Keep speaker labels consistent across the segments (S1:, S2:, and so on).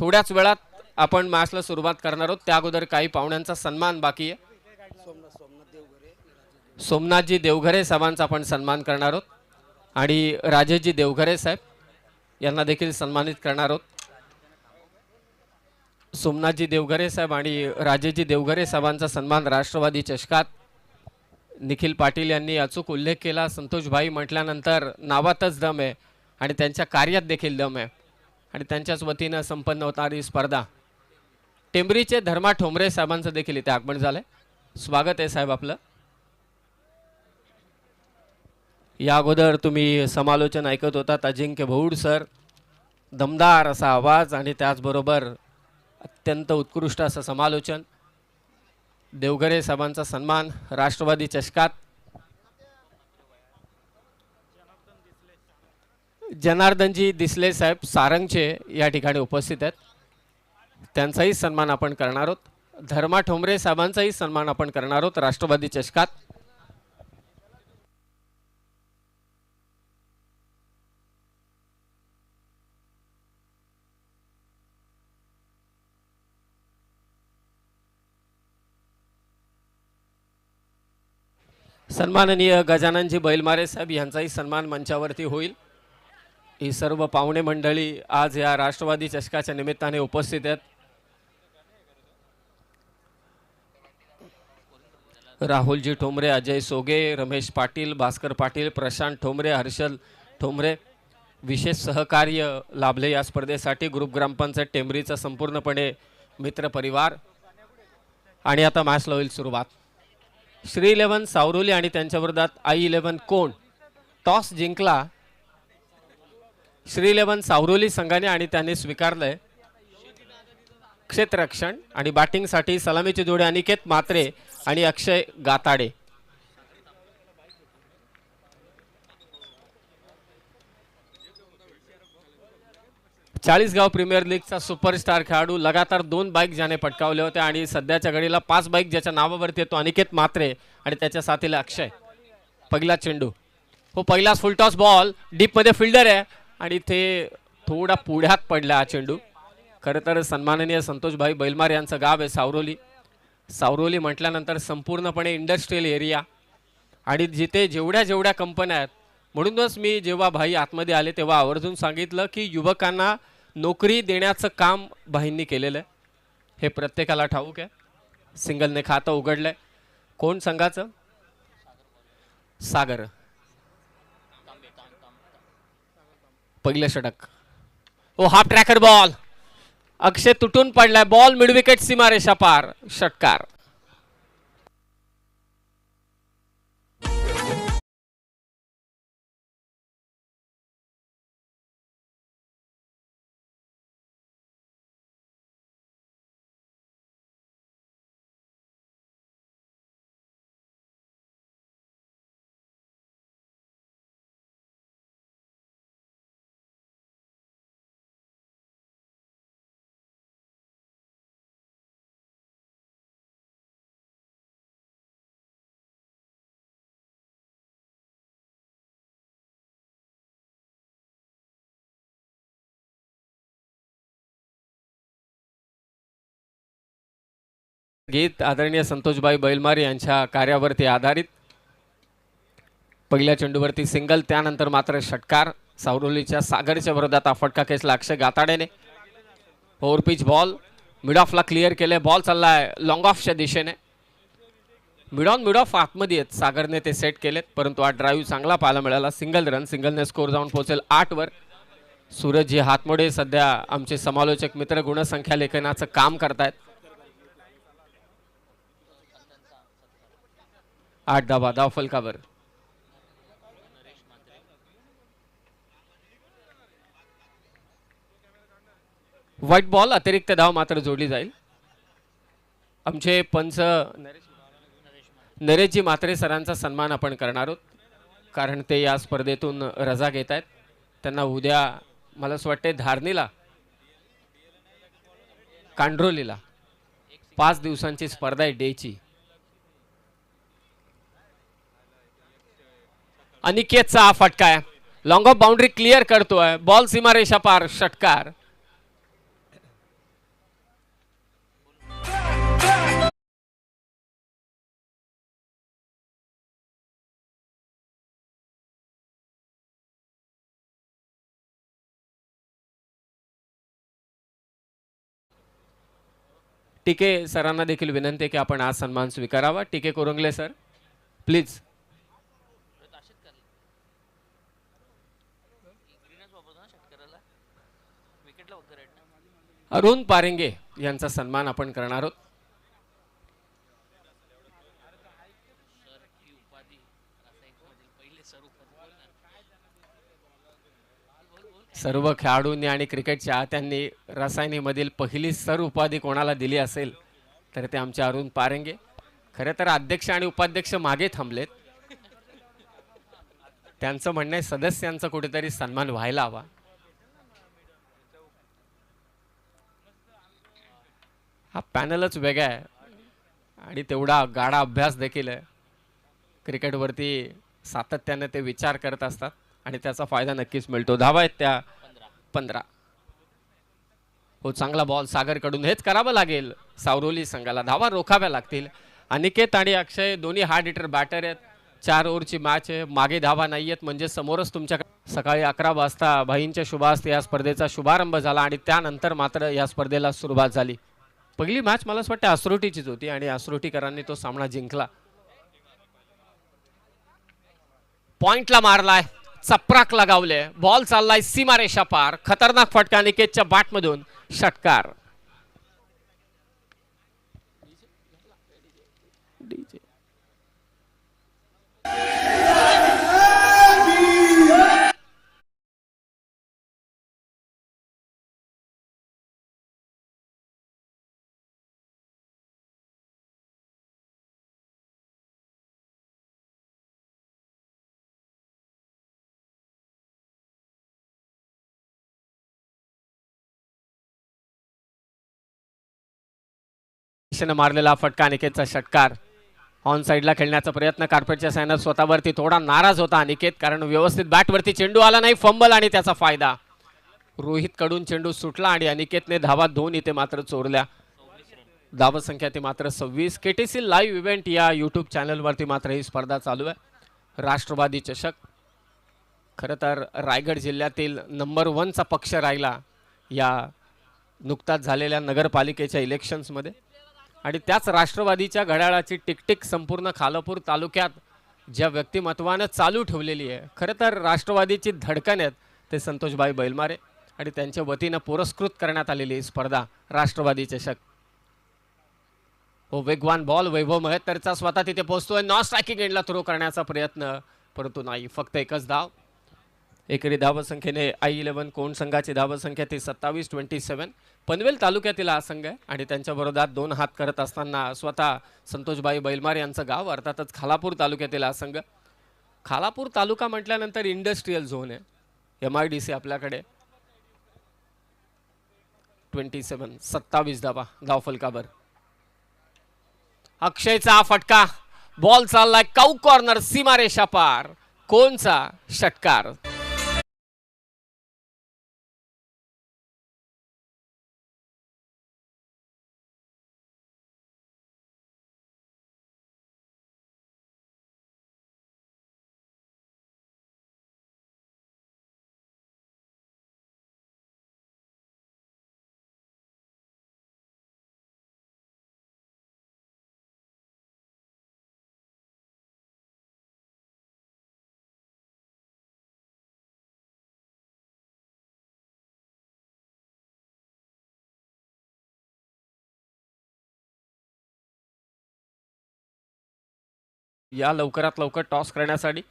S1: थोड्याच वेळात आपण मॅचला सुरुवात करणार आहोत. त्या अगोदर काही पाहुण्यांचा सन्मान बाकी आहे. सोमनाथजी देवघरे साहेबांचा आपण सन्मान करणार आहोत आणि राजेशजी देवघरे साहेब यांना देखील सन्मानित करणार आहोत. सोमनाथजी देवघरे साहेब आणि राजेशजी देवघरे साहेबांचा सन्मान राष्ट्रवादी चषकात निखिल पाटील यांनी अचूक उल्लेख केला. संतोषभाई म्हटल्यानंतर नावातच दम आहे आणि त्यांच्या कार्यात देखील दम आहे आणि त्यांच्याच वतीनं संपन्न होणारी स्पर्धा. टेंबरीचे धर्मा ठोंबरे साहेबांचं देखील इथे आगमन झालंय. स्वागत आहे साहेब आपलं. या अगोदर तुम्ही समालोचन ऐकत होतात अजिंक्य भौड सर. दमदार असा आवाज आणि त्याचबरोबर अत्यंत उत्कृष्ट असं समालोचन. देवघरे साहेबांचा सन्मान राष्ट्रवादी चषकात. जनार्दनजी दिसले साहेब सारंगचे या ठिकाणी उपस्थित आहेत. त्यांचाही सन्मान आपण करणार आहोत. धर्मा ठोंबरे साहेबांचाही सन्मान आपण करणार आहोत राष्ट्रवादी चषकात. सन्माननीय गजाननजी बैलमारे साहेब यांचाही सन्मान मंचावरती होईल. ही सर्व पाहुणे मंडळी आज या राष्ट्रवादी चषकाच्या निमित्ताने उपस्थित आहेत. राहुलजी ठोंबरे, अजय सोगे, रमेश पाटील, भास्कर पाटील, प्रशांत ठोंबरे, हर्षल ठोंबरे विशेष सहकार्य लाभले या स्पर्धेसाठी. ग्रुप ग्रामपंचायत टेंबरीचा संपूर्णपणे मित्रपरिवार. आणि आता मॅचला होईल सुरुवात. श्री 11 सावरोली आणि त्यांच्या विरोधात I11 कोण. टॉस जिंकला श्री 11 सावरोली संघाने आणि त्यांनी स्वीकारलंय क्षेत्ररक्षण आणि बॅटिंगसाठी सलामीची जोडी अनिकेत म्हात्रे आणि अक्षय गाताडे. चाळीसगाव प्रीमियर लीगचा सुपरस्टार खेळाडू. लगातार 2 बाईक ज्याने पटकावले होते आणि सध्याच्या घडीला 5 बाईक ज्याच्या नावावरती येतो अनिकेत म्हात्रे आणि त्याच्या साथीला अक्षय. पहिला चेंडू हो, पहिलाच फुल टॉस बॉल. डीप मध्ये फिल्डर आहे आणि ते थोडा पुढ्यात पडला हा चेंडू. खरं तर सन्माननीय संतोषभाई बैलमार यांचं गाव आहे सावरोली. सावरोली म्हटल्यानंतर संपूर्णपणे इंडस्ट्रियल एरिया आणि जिथे जेवढ्या कंपन्या आहेत. म्हणूनच मी जेव्हा भाई आतमध्ये आले तेव्हा आवर्जून सांगितलं की युवकांना नोकरी देण्याचं काम भाईंनी केलेलं आहे. हे प्रत्येकाला ठाऊक आहे. सिंगलने खातं उघडलंय. कोण संघाचं? सागर. पहिलं षटक. ओ हाफ ट्रॅकर बॉल. अक्षय तुटून पडलाय. बॉल मिड विकेट सीमारेषा पार. षटकार. गीत आदरणीय संतोषभाई बैलमार यांच्या कार्यावरती आधारित. पहिल्या चेंडूवरती सिंगल, त्यानंतर मात्र षटकार. सावरोलीच्या सागरच्या विरोधात हा फटका खेचला अक्षय गाताडेने. ओव्हर पिच बॉल मिड ऑफला क्लिअर केले. बॉल चाललाय लॉंग ऑफच्या दिशेने. मिड ऑफ आतमध्ये आहेत. सागरने ते सेट केलेत परंतु हा ड्राईव्ह चांगला पाहायला मिळाला. Single run. सिंगलने स्कोर जाऊन पोहोचेल 8 वर. सूरजजी हातमोडे सध्या आमचे समालोचक मित्र गुणसंख्या लेखनाचं काम करतायत. 8 धावा धाव फलकावर. White ball. अतिरिक्त धाव मात्र जोडली जाईल. आमचे पंच नरेशजी म्हात्रे सरांचा सन्मान आपण करणार आहोत कारण ते या स्पर्धेतून रजा घेत आहेत. त्यांना उद्या मला असं वाटते धारणीला कांड्रोलीला 5 दिवसांची स्पर्धा आहे डेची. अनिकेतचा हा फटका आहे. लॉंग ऑफ बाउंड्री क्लिअर करतोय. बॉल सीमारेषा पार. षटकार. टीके सरांना देखील विनंती आहे की आपण आज सन्मान स्वीकारावा. टीके कुरुंगले सर प्लीज. अरुण पारेंगे यांचा सन्मान आपण करणार आहोत. सर्व खेळाडूंनी आणि क्रिकेटच्या चाहत्यांनी रसायनीमधील पहिली सर उपाधी कोणाला दिली असेल तर ते आमचे अरुण पारेंगे. खरे तर अध्यक्ष आणि उपाध्यक्ष मागे थांबलेत. त्यांचं म्हणणं आहे सदस्यांचा कुठेतरी सन्मान व्हायला हवा. हा पॅनलच वेगळा आहे आणि तेवढा गाढा अभ्यास देखील आहे. क्रिकेटवरती सातत्याने ते विचार करत असतात आणि त्याचा फायदा नक्कीच मिळतो. धावा आहेत त्या 15. हो चांगला बॉल सागर कडून. हेच करावं लागेल सावरोली संघाला. धावा रोखाव्या लागतील. अनिकेत आणि अक्षय दोन्ही हार्ड हिटर बॅटर आहेत. 4 ओव्हरची मॅच आहे. मागे धावा नाही आहेत म्हणजे समोरच तुमच्याकडे सकाळी 11 वाजता भाईंच्या शुभास्ते या स्पर्धेचा शुभारंभ झाला आणि त्यानंतर मात्र या स्पर्धेला सुरुवात झाली. पहिली मॅच मला असं वाटतं आसरोटीचीच होती आणि आसरोटीकरांनी तो सामना जिंकला. पॉइंटला मारलाय, चपराक लगावले, बॉल चाललाय सीमारेषा पार. खतरनाक फटका निकेतच्या बॅटमधून. षटकार. मारलेला फटका निकेतचा षटकार. ऑन साइडला खेळण्याचा प्रयत्न कार्पेटच्या सायनर स्वतःवरती थोडा नाराज होता अनिकेत कारण व्यवस्थित बॅटवरती चेंडू आला नाही. फंबल आणि त्याचा फायदा. रोहित कडून चेंडू सुटला आणि अनिकेतने धावा 2 इथे मात्र चोरल्या. धावा संख्या ते मात्र 26. केटीसी लाईव्ह इव्हेंट या यूट्यूब चॅनलवरती मात्र ही स्पर्धा चालू आहे. राष्ट्रवादी चषक खरं तर रायगड जिल्ह्यातील नंबर 1चा पक्ष राहिला या नुकताच झालेल्या नगरपालिकेच्या इलेक्शन्समध्ये आणि त्याच राष्ट्रवादीच्या घड्याळाची टिकटिक संपूर्ण खालापूर तालुक्यात ज्या व्यक्तिमत्वाने चालू ठेवलेली आहे. खरं तर राष्ट्रवादीची धडकन आहेत ते संतोषबाई बैलमारे आणि त्यांच्या वतीनं पुरस्कृत करण्यात आलेली स्पर्धा राष्ट्रवादी चषक. हो वेगवान बॉल वैभव महत्तरचा स्वतः तिथे पोहोचतोय. नॉन स्ट्रायकिंग एंडला थ्रो करण्याचा प्रयत्न परंतु नाही. फक्त एकच धाव. एकेरी धावसंख्येने I11 कोण संघाची धावसंख्या ती 27-27. पनवेल तालुक्यातील हा संघ आहे आणि त्यांच्या विरोधात 2 हात करत असताना स्वतः संतोषबाई बैलमार यांचं गाव अर्थातच खालापूर तालुक्यातील हा संघ. खालापूर तालुका म्हटल्यानंतर इंडस्ट्रियल झोन आहे. MIDC आपल्याकडे 27 धावा धावफलकावर. अक्षयचा फटका. बॉल चाललाय काऊ कॉर्नर सीमारेषा पार. कोणचा षटकार. या लवकरात लवकर टॉस करण्यासाठी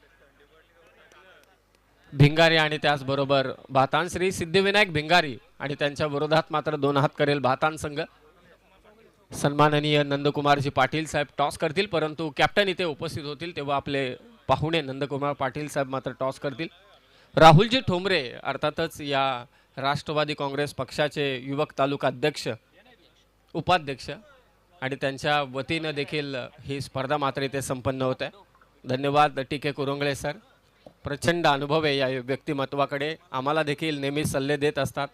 S1: भिंगारी आणि त्याचबरोबर भातान श्री सिद्धिविनायक भिंगारी आणि त्यांच्या विरोधात मात्र 2 हात करेल भातान संघ. सन्माननीय नंदकुमारजी पाटील साहेब टॉस करतील परंतु कॅप्टन इथे उपस्थित होतील तेव्हा आपले पाहुणे नंदकुमार पाटील साहेब मात्र टॉस करतील. राहुलजी ठोंबरे अर्थातच या राष्ट्रवादी काँग्रेस पक्षाचे युवक तालुका अध्यक्ष उपाध्यक्ष आणि त्यांच्या वतीनं देखील ही स्पर्धा मात्र इथे संपन्न होत आहे. धन्यवाद टीके कुरुंगळे सर. प्रचंड अनुभव आहे या व्यक्तिमत्वाकडे. आम्हाला देखील नेहमी सल्ले देत असतात.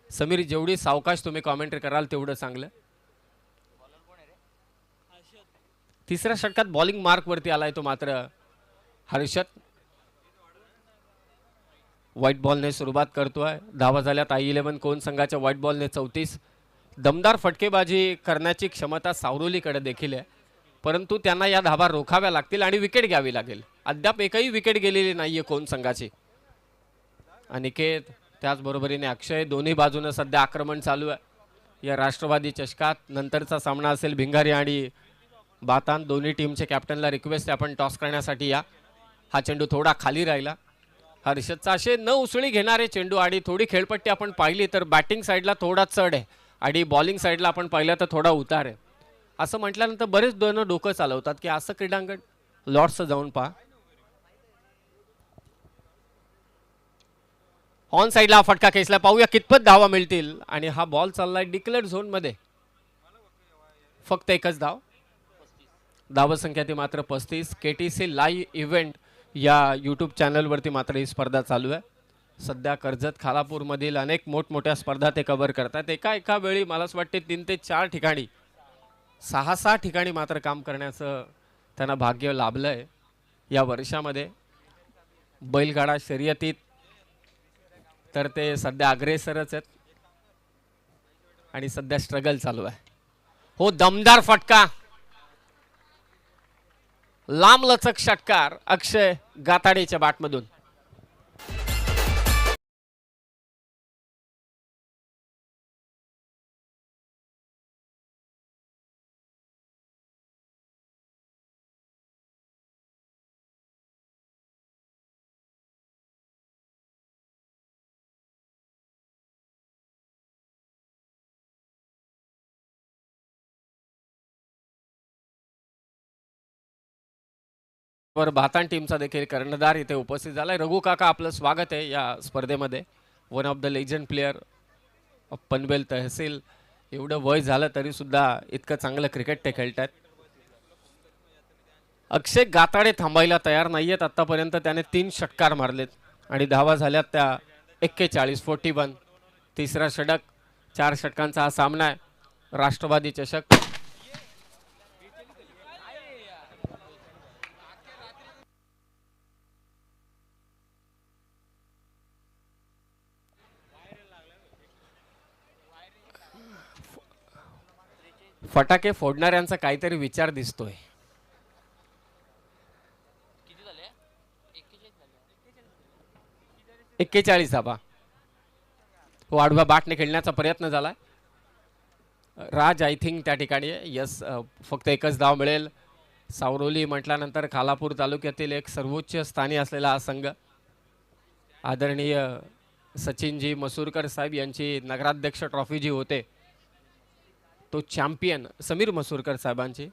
S1: समीर जेवढी सावकाश तुम्ही कॉमेंट्री कराल तेवढं चांगलं. तिसऱ्या षटकात बॉलिंग मार्क वरती आलाय तो मात्र हर्षद. व्हाईट बॉलने सुरुवात करतोय. धावा झाल्यात I11 कोण संघाच्या व्हाईट बॉलने 34. दमदार फटकेबाजी करण्याची क्षमता सावरोलीकडे देखील आहे, परंतु त्यांना या धाबा रोखाव्या लागतील आणि विकेट घ्यावी लागेल. अद्याप एकही विकेट गेलेली नाहीये कोण संघाची. अनिकेत त्याचबरोबरीने अक्षय दोन्ही बाजूने सध्या आक्रमण चालू आहे या राष्ट्रवादी चषकात. नंतरचा सामना असेल भिंगारी आणि बातान. दोन्ही टीमचे कॅप्टनला रिक्वेस्ट आहे आपण टॉस करण्यासाठी या. हा चेंडू थोडा खाली राहिला. हर्षदचा असे न उसळी घेणारे चेंडू आणि थोडी खेळपट्टी आपण पाहिली तर बॅटिंग साईडला थोडा चढ आहे आणि बॉलिंग साईडला आपण पाहिलं तर थोडा उतार आहे. असं म्हटल्यानंतर बरेच दोन डोकं चालवतात की असं क्रीडांगण लॉर्ड्सचं जाऊन पहा. ऑन साईडला फटका खेचला. पाहूया कितपत धावा मिळतील. आणि हा बॉल चाललाय डिक्लेअर्ड झोन मध्ये. फक्त एकच धाव. धावसंख्या ती मात्र 35. केटीसी लाईव्ह इव्हेंट या यूट्यूब चॅनलवरती मात्र ही स्पर्धा चालू आहे. सध्या कर्जत खालापूरमधील अनेक मोठमोठ्या स्पर्धा ते कव्हर करतात. एका वेळी मला असं वाटते 3 ते 4 ठिकाणी 6 ठिकाणी मात्र काम करण्याचं त्यांना भाग्य लाभलंय या वर्षामध्ये. बैलगाडा शर्यतीत तर ते सध्या अग्रेसरच आहेत आणि सध्या स्ट्रगल चालू आहे. हो दमदार फटका. लांब लचक षटकार अक्षय गाताडेच्या बॅटमधून. वर भातान टीमचा देखील कर्णधार इथे उपस्थित झालाय. रघु काका आपलं स्वागत आहे या स्पर्धेमध्ये. One of the legend player of Panvel तहसील. एवढं वय झालं तरी सुद्धा इतकं चांगलं क्रिकेट ते खेळतात. अक्षय गाताडे थांबायला तयार नाहीयेत. आतापर्यंत त्याने 3 षटकार मारलेत आणि धावा झाल्यात त्या 41. तिसरा षटक. 4 षटकांचा हा सामना आहे. राष्ट्रवादी चषक. फटाके फोडणाऱ्यांचा काहीतरी विचार दिसतोय. 41 धावा. हो आडव्या बॅटने खेळण्याचा प्रयत्न झाला. राज आय थिंक त्या ठिकाणी यस. फक्त एकच धाव मिळेल. सावरोली म्हटल्यानंतर खालापूर तालुक्यातील एक सर्वोच्च स्थानी असलेला हा संघ. आदरणीय सचिनजी मसूरकर साहेब यांची नगराध्यक्ष ट्रॉफी जी होते तो चॅम्पियन समीर मसूरकर साहेबांची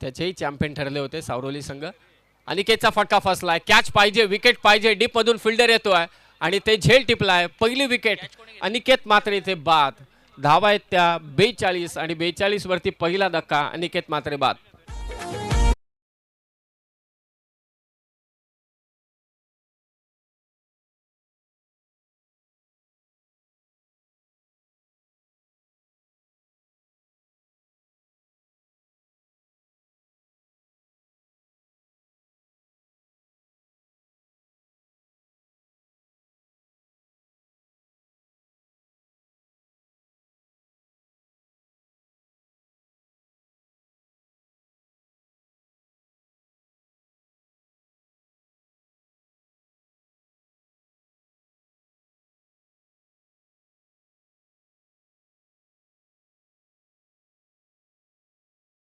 S1: त्याचेही चॅम्पियन ठरले होते सावरोली संघ. अनिकेतचा फटका फसलाय. कॅच पाहिजे, विकेट पाहिजे. डीप मधून फिल्डर येतोय आणि ते झेल टिपलाय. पहिली विकेट. अनिकेत मात्र इथे बाद. धावा आहेत त्या 42 आणि 42 वरती पहिला धक्का. अनिकेत मात्र बाद.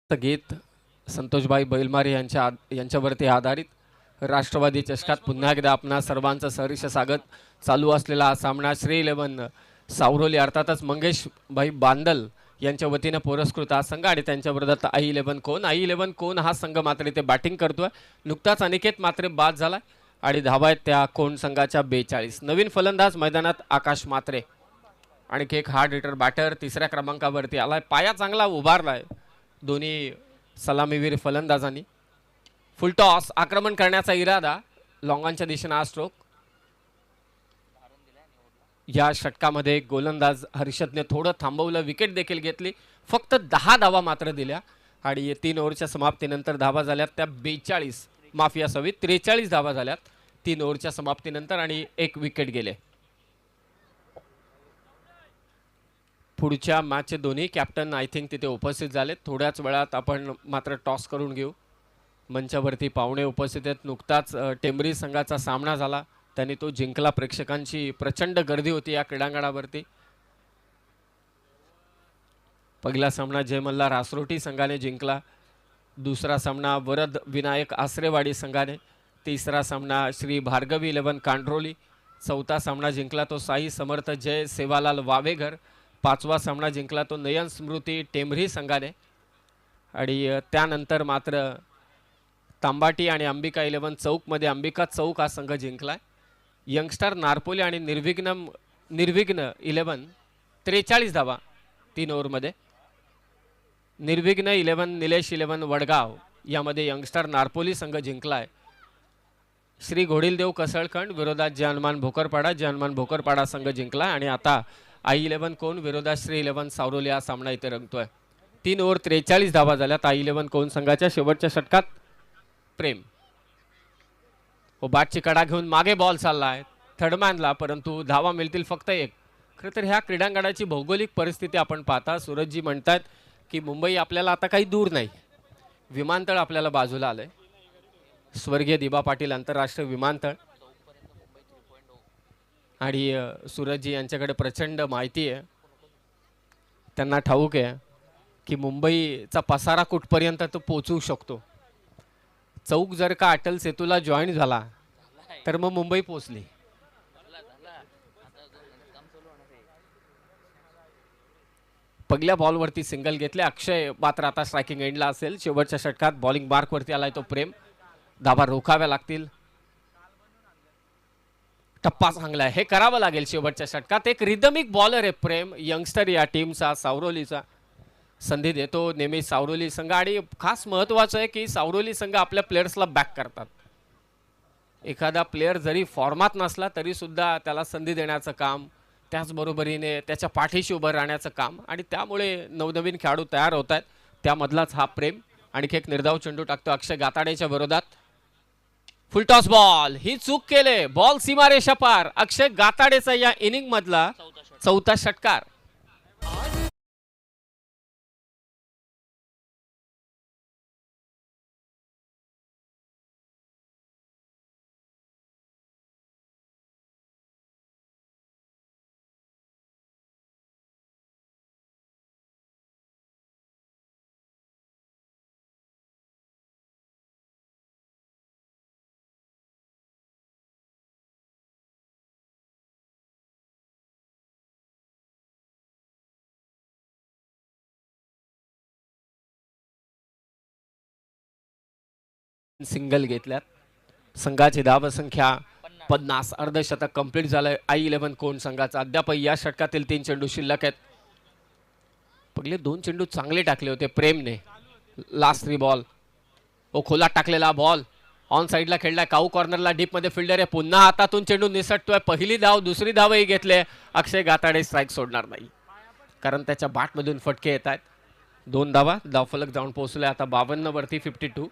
S1: गीत संतोषभाई बैलमारे यांच्यावरती आधारित राष्ट्रवादी चषकात पुन्हा एकदा आपणा सर्वांचं सहर्ष स्वागत. चालू असलेला हा सामना श्री 11 सावरोली अर्थातच मंगेश भाई बांदल यांच्या वतीने पुरस्कृत हा संघ आणि त्यांच्या विरोधात आई 11 कोण. आई 11 कोण हा संघ मात्र इथे बॅटिंग करतोय. नुकताच अनिकेत मात्र बाद झाला आणि धावा आहेत त्या कोण संघाच्या 42. नवीन फलंदाज मैदानात आकाश मात्रे. आणखी एक हार्ड हिटर बॅटर 3ऱ्या क्रमांकावरती आलाय. पाया चांगला उभारलाय दोन्ही सलामीवीर फलंदाजांनी. फुल टॉस. आक्रमण करण्याचा इरादा. लॉंगांच्या दिशेने हा स्ट्रोक. या षटकामध्ये गोलंदाज हर्षदने थोडं थांबवलं. विकेट देखील घेतली. फक्त 10 धावा मात्र दिल्या आणि 3 ओव्हरच्या समाप्तीनंतर धावा झाल्यात त्या 42 माफी असावी 43 धावा झाल्यात 3 ओव्हरच्या समाप्तीनंतर आणि 1 विकेट गेले. पुढच्या मॅचचे दोन्ही कॅप्टन आय थिंक तिथे उपस्थित झाले. थोड्याच वेळात आपण मात्र टॉस करून घेऊ. मंचावरती पाहुणे उपस्थित आहेत. नुकताच टेंभरी संघाचा सामना झाला, त्यांनी तो जिंकला. प्रेक्षकांची प्रचंड गर्दी होती या क्रीडांगणावरती. पहिला सामना जय मल्हार आसरोटी संघाने जिंकला. दुसरा सामना वरद विनायक आसरेवाडी संघाने. तिसरा सामना श्री भार्गवी 11 कांड्रोली. चौथा सामना जिंकला तो साई समर्थ जय सेवालाल वावेघर. पाचवा सामना जिंकला तो नयन स्मृती टेंभरी संघाने. आणि त्यानंतर मात्र तांबाटी आणि अंबिका 11 चौकमध्ये अंबिका चौक हा संघ जिंकलाय. यंगस्टर नारपोली आणि निर्विघ्न 11 43 धावा 3 ओव्हरमध्ये. निर्विघ्न 11 निलेश 11 वडगाव यामध्ये यंगस्टर नारपोली संघ जिंकलाय. श्री घोडीलदेव कसळखंड विरोधात जय हनुमान भोकरपाडा. जय हनुमान भोकरपाडा संघ जिंकला. आणि आता आई 11 कोण विरोधात श्री 11 सावरोली हा सामना इथे रंगतोय. 3 ओव्हर 43 धावा झाल्यात आई 11 कोण संघाच्या. शेवटच्या षटकात प्रेम व बॅटची कडा घेऊन मागे बॉल चाललाय थर्डमॅनला, परंतु धावा मिळतील फक्त एक. खरं तर ह्या क्रीडांगणाची भौगोलिक परिस्थिती आपण पाहता. सूरजजी म्हणतात की मुंबई आपल्याला आता काही दूर नाही, विमानतळ आपल्याला बाजूला आलंय. स्वर्गीय दिबा पाटील आंतरराष्ट्रीय विमानतळ. आणि सूरजजी यांच्याकडे प्रचंड माहिती आहे. त्यांना ठाऊक आहे की मुंबईचा पसारा कुठपर्यंत तो पोचू शकतो. चौक जर का अटल सेतूला जॉईन झाला तर मग मुंबई पोचली. पहिल्या बॉलवरती सिंगल घेतले. अक्षय मात्र आता स्ट्रायकिंग एंडला असेल. शेवटच्या षटकात बॉलिंग मार्कवरती आलाय तो प्रेम. धावा रोखाव्या लागतील. टप्पा चांगला हे करावं लागेल शेवटच्या षटकात. एक रिदमिक बॉलर आहे प्रेम, यंगस्टर या टीमचा सावरोलीचा. संधी देतो नेहमी सावरोली संघ. आणि खास महत्त्वाचं आहे की सावरोली संघ आपल्या प्लेयर्सला बॅक करतात. एखादा प्लेयर जरी फॉर्मात नसला तरी सुद्धा त्याला संधी देण्याचं काम, त्याचबरोबरीने त्याच्या पाठीशी उभं राहण्याचं काम. आणि त्यामुळे नवनवीन खेळाडू तयार होत आहेत. त्यामधलाच हा प्रेम. आणखी एक निर्धाव चेंडू टाकतो अक्षय गाताडेच्या विरोधात. फुल टॉस बॉल, ही चूक केले. बॉल सीमारेषा पार. अक्षय गाताडेचा या इनिंग मधला चौथा षटकार. सिंगल घेतल्यात. संघाची धावसंख्या 50. अर्धशतक कंप्लीट झालंय आई 11 कोण संघाचा. अद्याप या षटकातील 3 चेंडू शिल्लक आहेत. पहिले 2 चेंडू चांगले टाकले होते प्रेमने. लास्ट 3 बॉल ओ खोला टाकलेला बॉल ऑन साइडला खेळलाय. काऊ कॉर्नरला डीप मध्ये फिल्डर आहे. पुन्हा हातातून चेंडू निसटतोय. पहिली धाव, दुसरी धावही घेतले. अक्षय गाताडे स्ट्राईक सोडणार नाही कारण त्याच्या बॅटमधून फटके येत आहेत. 2 धावा. धावफलक जाऊन पोहोचले आता 52 वरती 52.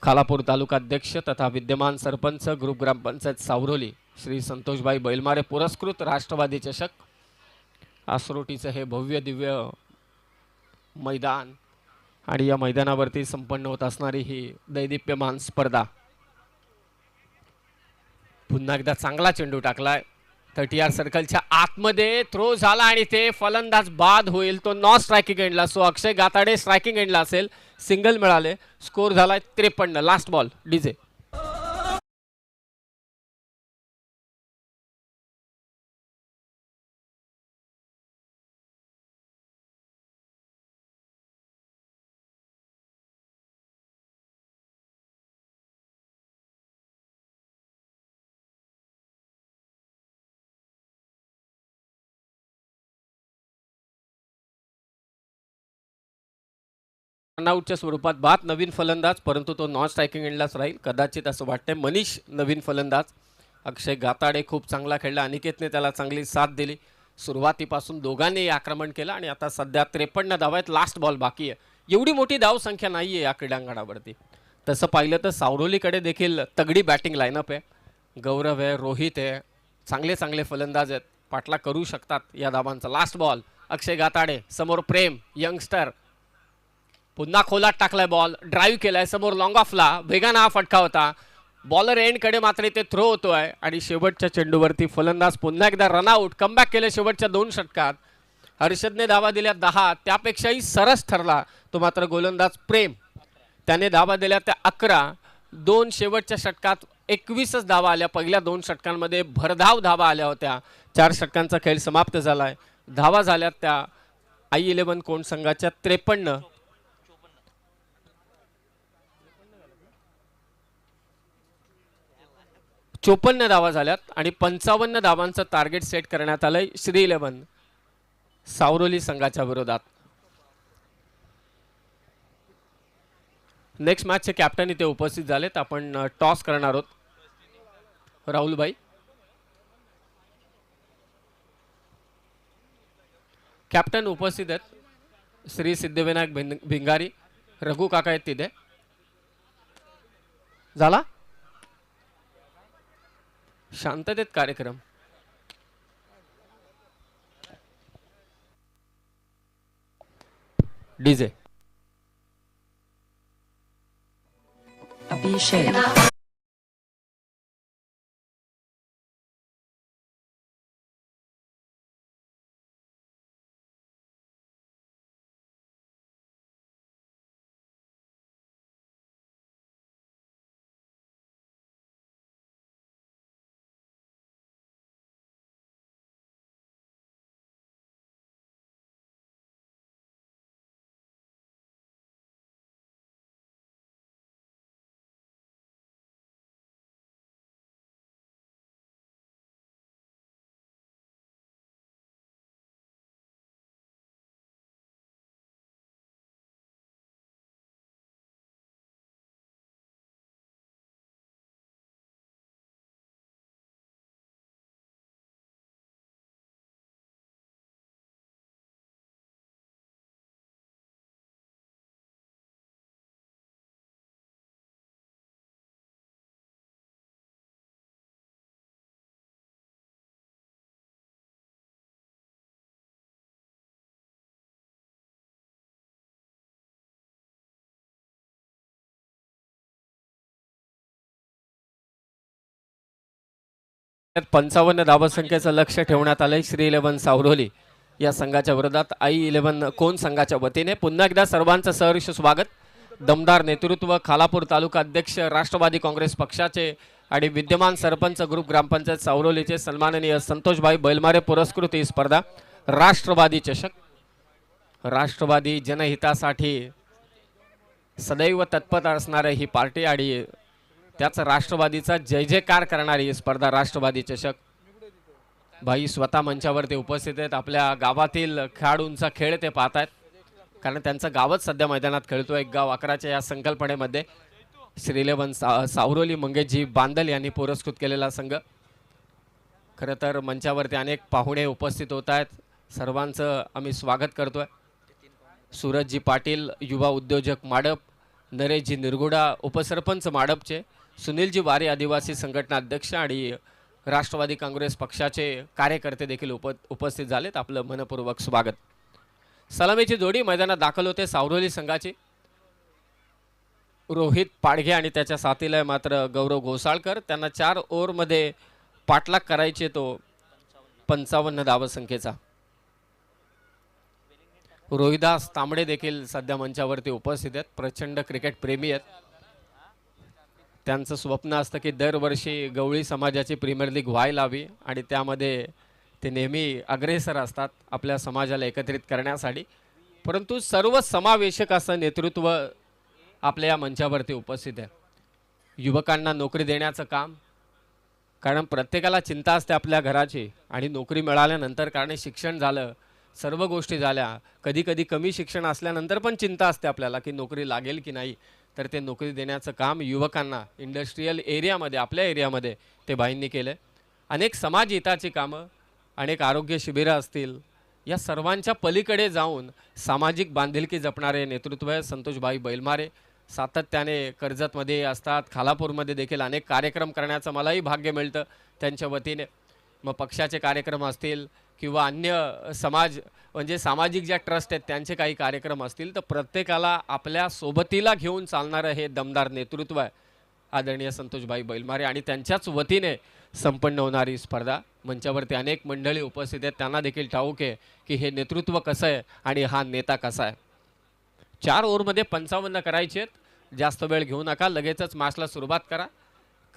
S1: खालापूर तालुका अध्यक्ष तथा विद्यमान सरपंच ग्रुप ग्रामपंचायत सावरोली श्री संतोषभाई बैलमारे पुरस्कृत राष्ट्रवादी चषक आसरोटीचं हे भव्य दिव्य मैदान. आणि या मैदानावरती संपन्न होत असणारी ही दैदिप्यमान स्पर्धा. पुन्हा एकदा चांगला चेंडू टाकलाय 30 सर्कलच्या आतमध्ये. थ्रो झाला आणि ते फलंदाज बाद होईल. तो नॉन स्ट्रायकिंग एंडला. सो अक्षय गाताडे स्ट्रायकिंग एंडला असेल. सिंगल मिळाले. स्कोर झालाय 53. Last ball DJ. रनआउटच्या स्वरूपात बाद नवीन फलंदाज, परंतु तो नॉन स्ट्रायकिंग एंडलाच राहील कदाचित असं वाटतंय. मनीष नवीन फलंदाज. अक्षय गाताडे खूप चांगला खेळला. अनिकेतने त्याला चांगली साथ दिली. सुरुवातीपासून दोघांनी आक्रमण केलं आणि आता सध्या 53 धावा आहेत. लास्ट बॉल बाकी आहे. एवढी मोठी धाव संख्या नाही आहे या क्रीडांगणावरती. तसं पाहिलं तर सावरोलीकडे देखील तगडी बॅटिंग लाईनअप आहे. गौरव आहे, रोहित आहे, चांगले चांगले फलंदाज आहेत. पाठला करू शकतात या धावांचा. लास्ट बॉल अक्षय गाताडे समोर प्रेम यंगस्टर पुन्हा खोलात टाकलाय बॉल ड्राईव्ह केलाय समोर लॉंग ऑफला वेगानं हा फटका होता. बॉलर एंडकडे मात्र ते थ्रो होतोय आणि शेवटच्या चेंडूवरती फलंदाज पुन्हा एकदा रनआउट. कमबॅक केलं शेवटच्या 2 षटकात. हर्षदने धावा दिल्या 10 त्यापेक्षाही सरस ठरला तो मात्र गोलंदाज प्रेम. त्याने धावा दिल्या त्या 11. 2 शेवटच्या षटकात 21च धावा आल्या. पहिल्या 2 षटकांमध्ये भरधाव धावा आल्या होत्या. 4 षटकांचा खेळ समाप्त झालाय. धावा झाल्यात त्या i11 कोण संघाच्या 53. 54 धावा झाल्यात आणि 55 धावांचं टार्गेट सेट करण्यात आलंय श्री 11 सावरोली संघाच्या विरोधात. नेक्स्ट मॅचचे कॅप्टन इथे उपस्थित झालेत. आपण टॉस करणार आहोत. राहुलभाई कॅप्टन उपस्थित आहेत. श्री सिद्धिविनायक भिंगारी रघु काका आहेत तिथे. झाला शांततेत कार्यक्रम. डीजे
S2: अभिषेक
S1: त्यात 55 धावसंख्येचं लक्ष ठेवण्यात आलंय श्री 11 सावरोली या संघाच्या विरोधात. i11 कोण संघाच्या वतीने पुन्हा एकदा सर्वांचं सहर्ष स्वागत. दमदार नेतृत्व खालापूर तालुका अध्यक्ष राष्ट्रवादी काँग्रेस पक्षाचे आणि विद्यमान सरपंच ग्रुप ग्रामपंचायत सावरोलीचे सन्माननीय संतोषभाई बैलमारे पुरस्कृत ही स्पर्धा राष्ट्रवादी चषक. राष्ट्रवादी जनहितासाठी सदैव तत्पर असणारी ही पार्टी आणि त्याच राष्ट्रवादीचा जय जयकार करणारी ही स्पर्धा राष्ट्रवादी चषक. भाई स्वतः मंचावरती उपस्थित आहेत. आपल्या गावातील खेळाडूंचा खेळ ते पाहत आहेत कारण त्यांचं गावच सध्या मैदानात खेळतो. एक गाव 11च्या या संकल्पनेमध्ये श्री 11 सावरोली मंगेशजी बांदल यांनी पुरस्कृत केलेला संघ. खरं तर मंचावरती अनेक पाहुणे उपस्थित होत आहेत. सर्वांचं आम्ही स्वागत करतोय. सूरजजी पाटील युवा उद्योजक माडप, नरेशजी निरगुडा उपसरपंच माडपचे, सुनीलजी वारे आदिवासी संघटना अध्यक्ष आणि राष्ट्रवादी काँग्रेस पक्षाचे कार्यकर्ते देखील उपस्थित झालेत. आपलं मनपूर्वक स्वागत. सलामीची जोडी मैदानात दाखल होते सावरोली संघाची. रोहित पाडघे आणि त्याच्या साथीला मात्र गौरव घोसाळकर. त्यांना 4 ओव्हरमध्ये पाठलाग करायचे तो 55 धावसंख्येचा. रोहिदास तांबडे देखील सध्या मंचावरती उपस्थित आहेत. प्रचंड क्रिकेट प्रेमी आहेत. त्यांचं स्वप्न असतं की दरवर्षी गवळी समाजाची प्रीमियर लीग व्हायला हवी आणि त्यामध्ये ते नेहमी अग्रेसर असतात आपल्या समाजाला एकत्रित करण्यासाठी. परंतु सर्व समावेशक असं नेतृत्व आपल्या या मंचावरती उपस्थित आहे. युवकांना नोकरी देण्याचं काम, कारण प्रत्येकाला चिंता असते आपल्या घराची आणि नोकरी मिळाल्यानंतर, कारण शिक्षण झालं सर्व गोष्टी झाल्या, कधी कधी कमी शिक्षण असल्यानंतर पण चिंता असते आपल्याला की नोकरी लागेल की नाही. तर ते नोकरी देण्याचं काम युवकांना इंडस्ट्रीयल एरियामध्ये आपल्या एरियामध्ये ते भाईंनी केलं. अनेक समाज हिताची कामं, अनेक आरोग्य शिबिरं असतील, या सर्वांच्या पलीकडे जाऊन सामाजिक बांधिलकी जपणारे नेतृत्व आहे संतोषभाई बैलमारे. सातत्याने कर्जतमध्ये असतात, खालापूरमध्ये देखील अनेक कार्यक्रम करण्याचं मलाही भाग्य मिळतं त्यांच्या वतीने. मग पक्षाचे कार्यक्रम असतील किंवा अन्य समाज म्हणजे सामाजिक ज्या ट्रस्ट आहेत त्यांचे काही कार्यक्रम असतील, तर प्रत्येकाला आपल्या सोबतीला घेऊन चालणारं हे दमदार नेतृत्व आहे आदरणीय संतोषभाई बैलमारे आणि त्यांच्याच वतीने संपन्न होणारी स्पर्धा. मंचावरती अनेक मंडळी उपस्थित आहेत, त्यांना देखील ठाऊक आहे की हे नेतृत्व कसं आहे आणि हा नेता कसा आहे. 4 ओव्हरमध्ये 55 करायचे आहेत. जास्त वेळ घेऊ नका, लगेचच मॅचला सुरुवात करा,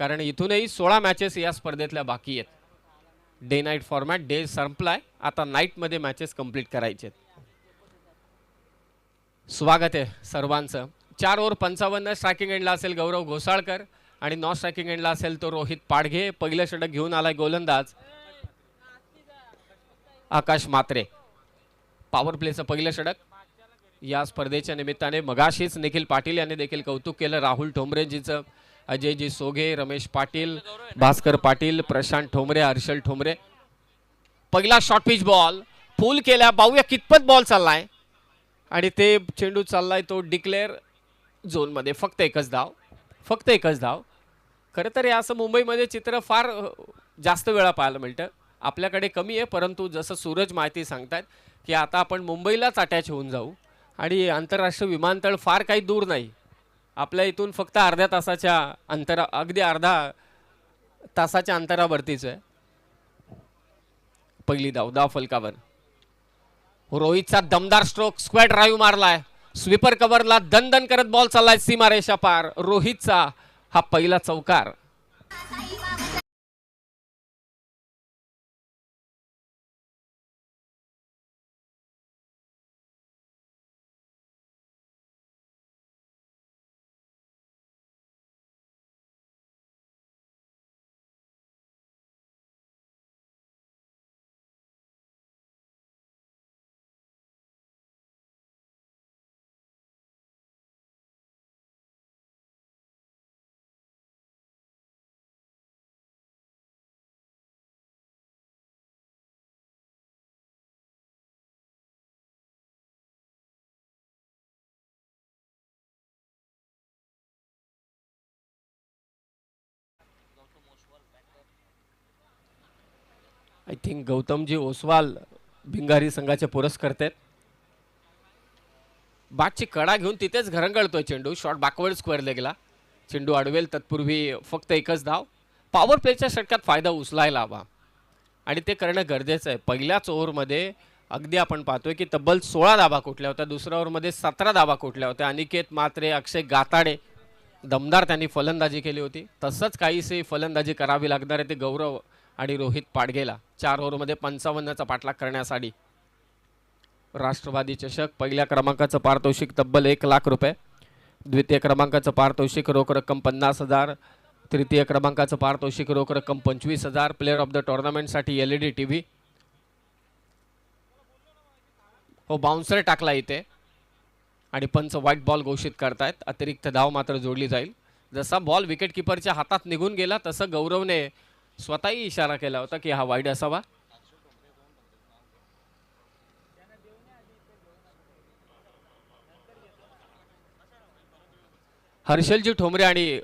S1: कारण इथूनही 16 मॅचेस या स्पर्धेतल्या बाकी आहेत. डे नाईट फॉर्मॅट, डे संपलाय, आता नाईटमध्ये मॅचेस कंप्लीट करायचे आहेत. स्वागत आहे सर्वांचं. 4 ओव्हर 55. स्ट्रायकिंग एंडला असेल गौरव घोसाळकर आणि नॉन स्ट्रायकिंग एंडला असेल तो रोहित पाडघे. पहिलं षटक घेऊन आलाय गोलंदाज आकाश मात्रे. पॉवर प्लेचं पहिलं षटक या स्पर्धेच्या निमित्ताने. मगाशीच निखिल पाटील यांनी देखील कौतुक केलं राहुल ठोंबरेजीचं, अजयजी सोगे, रमेश पाटील, भास्कर पाटील, प्रशांत ठोंबरे, हर्षल ठोंबरे. पहिला शॉर्ट पिच बॉल फुल केला. पाहूया कितपत बॉल चाललाय आणि ते चेंडू चाललाय तो डिक्लेअर झोनमध्ये. फक्त एकच धाव, फक्त एकच धाव. खरं तर हे असं मुंबईमध्ये चित्र फार जास्त वेळा पाहायला मिळतं, आपल्याकडे कमी आहे. परंतु जसं सूरज माहिती सांगतात की आता आपण मुंबईलाच अटॅच होऊन जाऊ आणि आंतरराष्ट्रीय विमानतळ फार काही दूर नाही, आपल्या इथून फक्त अर्ध्या तासाच्या अंतरा, अगदी अर्धा तासाच्या अंतरावरतीच आहे. पहिली धाव, धाव फलकावर. रोहितचा दमदार स्ट्रोक, स्क्वेअर ड्राईव्ह मारलाय, स्वीपर कव्हरला दणदण करत बॉल चाललाय सीमारेषा पार. रोहितचा हा पहिला चौकार. आय थिंक गौतमजी ओसवाल भिंगारी संघाचे पुरस्कर्ते. बॅटची कडा घेऊन तिथेच घरंगळतोय चेंडू. शॉट बॅकवर्ड स्क्वेअर लेगला, चेंडू अडवेल तत्पूर्वी फक्त एकच धाव. पॉवर प्लेच्या षटकात फायदा उचलायला हवा आणि ते करणं गरजेचं आहे. पहिल्याच ओव्हरमध्ये अगदी आपण पाहतोय की तब्बल 16 धाबा कुठल्या होत्या, दुसऱ्या ओव्हरमध्ये 17 धाबा कुठल्या होत्या. अनिकेत मात्रे, अक्षय गाताडे दमदार त्यांनी फलंदाजी केली होती. तसंच काहीसे फलंदाजी करावी लागणार आहे ते गौरव आणि रोहित पाडगेला 4 ओव्हरमध्ये 55चा पाठलाग करण्यासाठी. राष्ट्रवादी चषक पहिल्या क्रमांकाचं पारितोषिक तब्बल 1 लाख रुपये, द्वितीय क्रमांकाचं पारितोषिक रोख रक्कम 50,000, तृतीय क्रमांकाचं पारितोषिक रोख रक्कम 25,000. प्लेअर ऑफ द टुर्नामेंटसाठी एलईडी टीव्ही. हो, बाउन्सर टाकला इथे आणि पंच व्हाईट बॉल घोषित करतायत. अतिरिक्त धाव मात्र जोडली जाईल. जसा बॉल विकेट किपरच्या हातात निघून गेला तसं गौरवने स्वतःही इशारा केला होता की हा वाईड असावा. हर्षलजी ठोंबरे आणि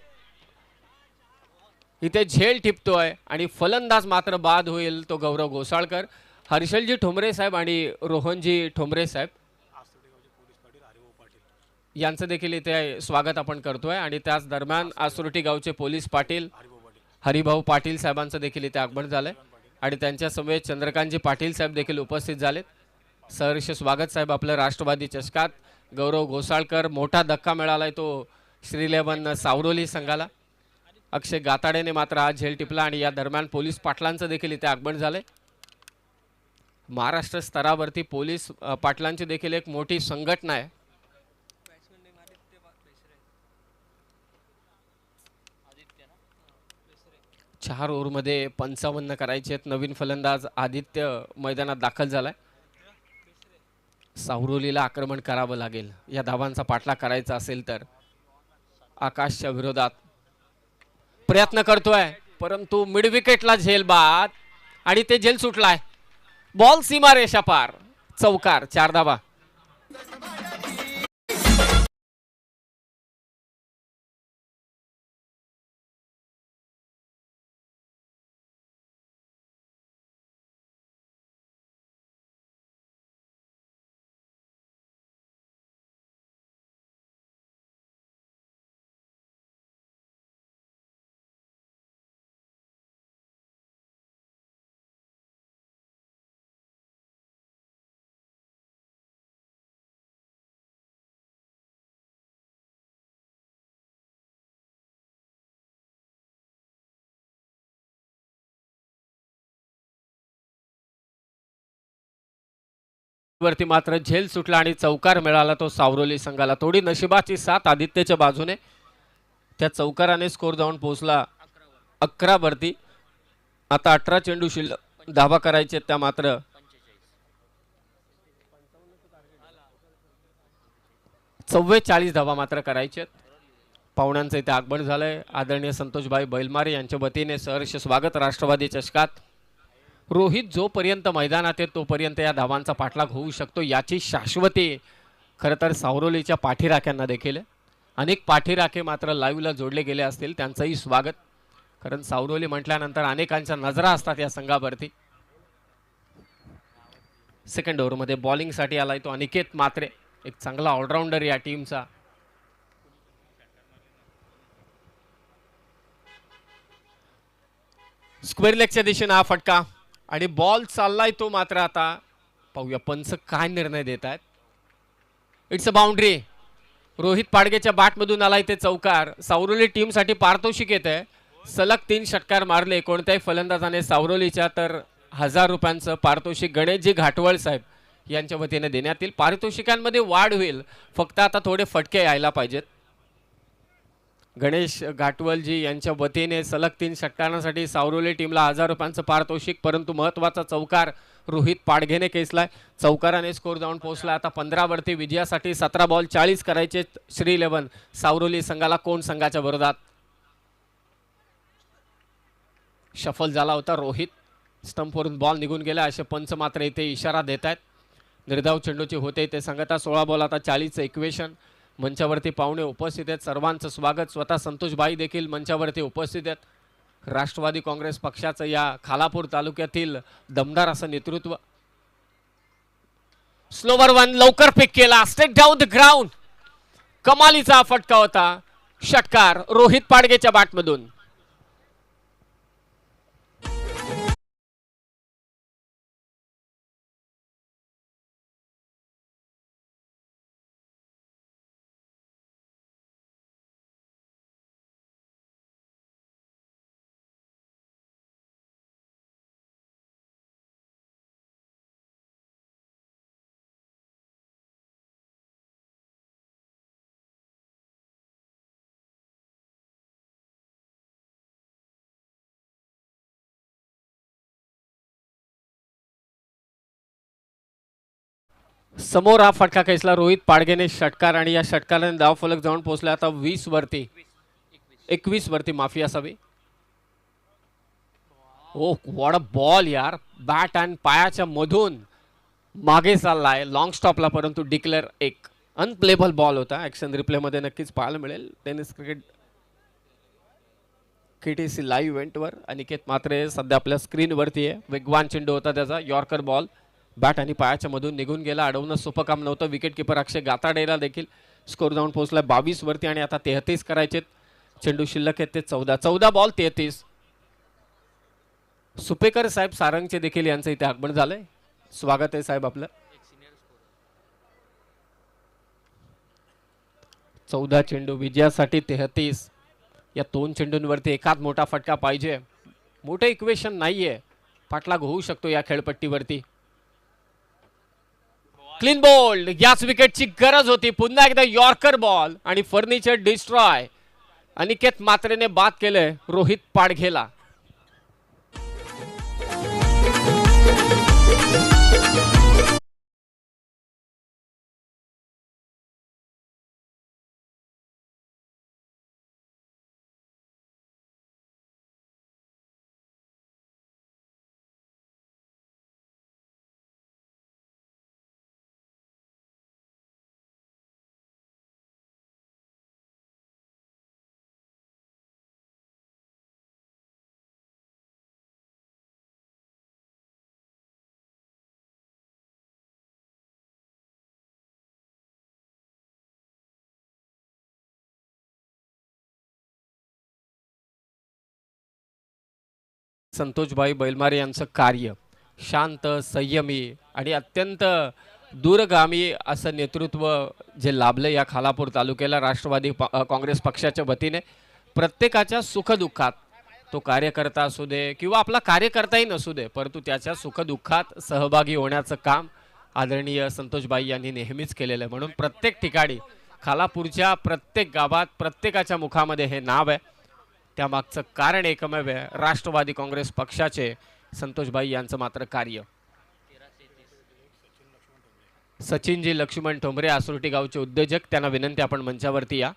S1: इथे झेल टिपतोय आणि फलंदाज मात्र बाद होईल तो गौरव घोसाळकर. हर्षलजी ठोंबरे साहेब आणि रोहनजी ठोंबरे साहेब यांचं देखील इथे स्वागत आपण करतोय आणि त्याच दरम्यान आसुर्टी गावचे पोलीस पाटील हरिभाऊ पाटील साहेबांचं देखील इथे आगमन झालंय आणि त्यांच्या समवेत चंद्रकांतजी पाटील साहेब देखील उपस्थित झालेत. सहर्ष स्वागत साहेब आपलं राष्ट्रवादी चषकात. गौरव घोसाळकर, मोठा धक्का मिळालाय तो श्रीलेवन सावरोली संघाला. अक्षय गाताडेने मात्र आज झेल टिपला आणि या दरम्यान पोलीस पाटलांचं देखील इथे आगमन झालंय. महाराष्ट्र स्तरावरती पोलीस पाटलांची देखील एक मोठी संघटना आहे. चार ओव्हरमध्ये 55 करायचे आहेत. नवीन फलंदाज आदित्य मैदानात दाखल झालाय. सावरोलीला आक्रमण करावं लागेल या धावांचा पाठलाग करायचा असेल तर. आकाशच्या विरोधात प्रयत्न करतोय परंतु मिड विकेटला झेल बाद आणि ते झेल सुटलाय. बॉल सीमारेषा पार, चौकार, 4 धावा. वरती मात्र झेल सुटला आणि चौकार मिळाला तो सावरोली संघाला. थोडी नशिबाची साथ आदित्यच्या बाजूने. त्या चौकाराने स्कोर जाऊन पोहोचला 11 वरती. आता 18 चेंडू शिल्लक धावा करायचे त्या मात्र 44 धावा मात्र करायचे. पाहुण्यांचं इथे आगमन झालंय. आदरणीय संतोषभाई बैलमारे यांच्या वतीने सहर्ष स्वागत. राष्ट्रवादी चषकात रोहित जोपर्यंत मैदानात आहे तोपर्यंत या धावांचा पाठलाग होऊ शकतो याची शाश्वती खरं तर सावरोलीच्या पाठीराख्यांना देखील. अनेक पाठीराखे मात्र लाईव्हला जोडले गेले असतील, त्यांचंही स्वागत. कारण सावरोली म्हटल्यानंतर अनेकांच्या नजरा असतात या संघावरती. सेकंड ओव्हरमध्ये बॉलिंगसाठी आलाय तो अनिकेत मात्रे, एक चांगला ऑलराऊंडर या टीमचा. स्क्वेअर लेगच्या दिशेने हा फटका आणि बॉल चाललाय तो मात्र आता पाहूया पंच काय निर्णय देत आहेत. It's a boundary. रोहित पाडगेच्या बॅटमधून आलाय ते चौकार. सावरोली टीमसाठी पारितोषिक येत आहे. सलग 3 षटकार मारले कोणत्याही फलंदाजाने सावरोलीच्या तर 1000 रुपयांचं पारितोषिक गणेशजी घाटवळ साहेब यांच्या वतीने देण्यात येईल. पारितोषिकांमध्ये वाढ होईल, फक्त आता थोडे फटके यायला पाहिजेत. गणेश घाटवलजी यांच्या वतीने सलग 3 षटकारांसाठी सावरोली टीमला 1000 रुपयांचं पारितोषिक. परंतु महत्वाचा चौकार रोहित पाडघेने केसलाय. चौकाराने स्कोर जाऊन पोहोचला आता 15 वरती. विजयासाठी 17 बॉल 40 करायचे. श्री 11 सावरोली संघाला. कोण संघाच्या विरोधात शफल झाला होता रोहित. स्टंपवरून बॉल निघून गेला असे पंच मात्र इथे इशारा देत आहेत. निर्धाव चेंडूची होते ते सांगता 16 बॉल आता 40चं इक्वेशन. मंचावरती पाहुणे उपस्थित आहेत, सर्वांचं स्वागत. स्वतः संतोषभाई देखील मंचावरती उपस्थित आहेत. राष्ट्रवादी काँग्रेस पक्षाचं या खालापूर तालुक्यातील दमदार असं नेतृत्व. स्लोवर वन लवकर पिक केला, स्टेक डाऊन द ग्राउंड. कमालीचा फटका होता. षटकार रोहित पाडगेच्या बॅटमधून. समोर हा फटका खेचला रोहित पाडगेने षटकार आणि या षटकाराने धाव फलक जाऊन पोहोचला आता 20 वरती 21 वरती माफी असावी. ओ व्हॉट अ बॉल यार. बॅट अँड पायाच्या मधून मागे चाललाय लॉंग स्टॉपला, परंतु डिक्लेअर एक अनप्लेबल बॉल होता. ऍक्शन रिप्ले मध्ये नक्कीच पाहायला मिळेल टेनिस क्रिकेट KTC लाईव्ह इव्हेंटवर. अनिकेत मात्रे सध्या आपल्या स्क्रीनवरती आहे. वेगवान चेंडू होता त्याचा. यॉर्कर बॉल बॅट आणि पायाच्या मधून निघून गेला. अडवणं सोपं काम नव्हतं. विकेट किपर अक्षय गाताडेला देखील स्कोर जाऊन पोहोचला 22 वरती आणि आता 33 करायचे. चेंडू शिल्लक आहेत ते 14 बॉल 33. सुपेकर साहेब सारंगचे देखील यांचं इथे आगमन झालंय. स्वागत आहे साहेब आपलं. 14 चेंडू विजयासाठी 33. या 2 चेंडूंवरती एकाच मोठा फटका पाहिजे. मोठं इक्वेशन नाहीये, पाठलाग होऊ शकतो या खेळपट्टीवरती. Clean bowled. याच विकेटची गरज होती. पुन्हा एकदा यॉर्कर बॉल आणि फर्निचर डिस्ट्रॉय. अनिकेत मात्रेने बाद केले रोहित पाडघेला. संतोषभाई बैलमारे यांचं कार्य शांत, संयमी आणि अत्यंत दूरगामी असं नेतृत्व जे लाभलं या खालापूर तालुक्याला राष्ट्रवादी काँग्रेस पक्षाच्या वतीने. प्रत्येकाच्या सुखदुःखात तो कार्यकर्ता असू दे किंवा आपला कार्यकर्ताही नसू दे, परंतु त्याच्या सुखदुःखात सहभागी होण्याचं काम आदरणीय संतोषबाई यांनी नेहमीच केलेलं आहे. म्हणून प्रत्येक ठिकाणी खालापूरच्या प्रत्येक गावात प्रत्येकाच्या मुखामध्ये हे नाव आहे. त्यामागचं कारण एकमेव आहे, राष्ट्रवादी काँग्रेस पक्षाचे संतोषबाई यांचं मात्र कार्य. सचिनजी लक्ष्मण ठोंबरे आसुर्टी गावचे उद्योजक, त्यांना विनंती आपण मंचावरती या.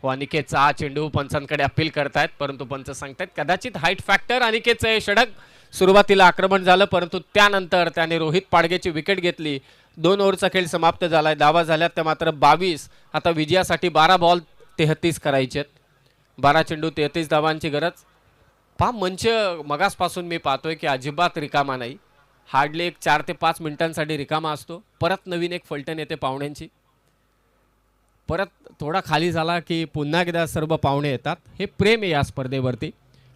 S1: हो, अनिकेतचा हा चेंडू पंचांकडे अपील करतायत, परंतु पंच सांगतायत कदाचित हाईट फॅक्टर अनिकेतचं हे षटक. सुरुवातीला आक्रमण झालं, परंतु त्यानंतर त्याने रोहित पाडगेची विकेट घेतली. 2 ओव्हरचा खेळ समाप्त झालाय. धावा झाल्यात त्या मात्र 22. आता विजयासाठी 12 बॉल 33 करायचे. 12 चेंडू 33 धावांची गरज. मंच मगासपासून मी पाहतोय की अजिबात रिकामा नाही. हार्डली एक 4 ते 5 मिनिटांसाठी रिकामा असतो. परत नवीन एक फलटण येते पाहुण्यांची. परत थोडा खाली झाला की पुन्हा एकदा सर्व पाहुणे येतात. हे प्रेम आहे या स्पर्धेवरती.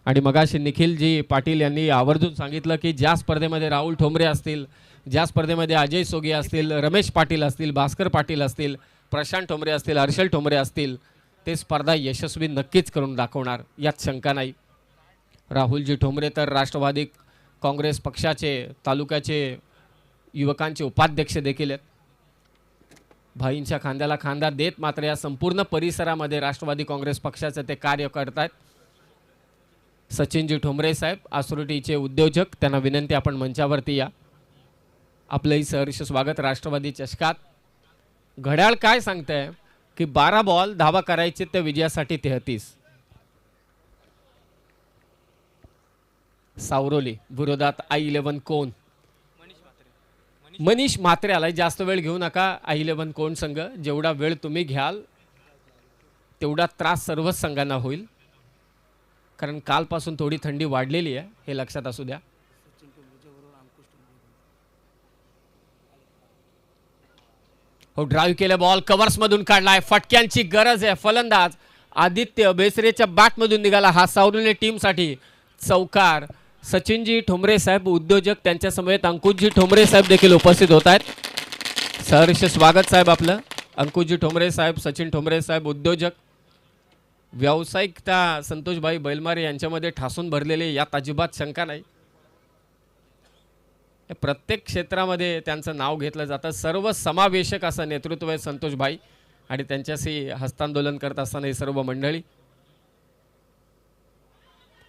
S1: आणि मगाशी निखिलजी पाटील यांनी आवर्जून सांगितलं की ज्या स्पर्धेमध्ये राहुल ठोंबरे असतील, ज्या स्पर्धेमध्ये अजय सोगी असतील, रमेश पाटील असतील, भास्कर पाटील असतील, प्रशांत ठोंबरे असतील, हर्षल ठोंबरे असतील, ते स्पर्धा यशस्वी नक्कीच करून दाखवणार, यात शंका नाही. राहुलजी ठोंबरे तर राष्ट्रवादी काँग्रेस पक्षाचे तालुक्याचे युवकांचे उपाध्यक्ष देखील आहेत. भाईंच्या खांद्याला खांदा देत मात्र या संपूर्ण परिसरामध्ये राष्ट्रवादी काँग्रेस पक्षाचे ते कार्य करतात. सचिनजी ठोंबरे साहेब आसुर्टीचे उद्योजक, त्यांना विनंती आपण मंचावरती या. आपलंही सहर्ष स्वागत राष्ट्रवादी चषकात. घड्याळ काय सांगतंय की 12 बॉल धावा करायचे त्या विजयासाठी 33. सावरोली विरोधात I11 कोण. मनीष म्हात्रे आलाय. जास्त वेळ घेऊ नका I11 कोण संघ. जेवढा वेळ तुम्ही घ्याल तेवढा त्रास सर्वच संघांना होईल, कारण कालपासून थोडी थंडी वाढलेली आहे, हे लक्षात असू द्या. हो, ड्राईव्ह केले, बॉल कव्हर्स मधून काढलाय. फटक्यांची गरज आहे. फलंदाज आदित्य बेसरेच्या बॅट मधून निघाला हा सावरोली टीमसाठी चौकार. सचिनजी ठोंबरे साहेब उद्योजक, त्यांच्या समवेत अंकुशजी ठोंबरे साहेब देखील उपस्थित होत आहेत. सहर्ष स्वागत साहेब आपलं. अंकुशजी ठोंबरे साहेब, सचिन ठोंबरे साहेब उद्योजक. व्यावसायिकता संतोषबाई बैलमारे यांच्यामध्ये ठासून भरलेले, यात अजिबात शंका नाही. प्रत्येक क्षेत्रामध्ये त्यांचं नाव घेतलं जातं. सर्व समावेशक असं नेतृत्व आहे संतोषबाई, आणि त्यांच्याशी हस्तांदोलन करत असताना ही सर्व मंडळी.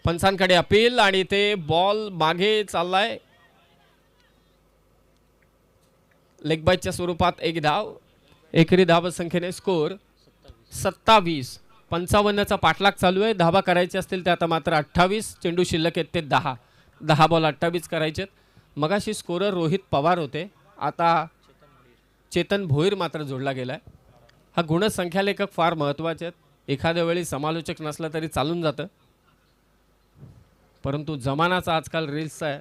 S1: पंचांकडे अपील आणि ते बॉल मागे चाललाय. लेग बायच्या स्वरूपात एक धाव. एकरी धाव संख्येने स्कोर 27. 55चा पाठलाग चालू आहे. धावा करायचे असतील ते आता मात्र 28. चेंडू शिल्लक आहेत ते 10. 10 बॉल 28 करायचे. मगाशी स्कोरर रोहित पवार होते, आता चेतन भोईर मात्र जोडला गेलाय. हा गुणसंख्यालेखक फार महत्त्वाचे आहेत. एखाद्या वेळी समालोचक नसला तरी चालून जातं, परंतु जमानाचा आजकाल रील्सचा आहे.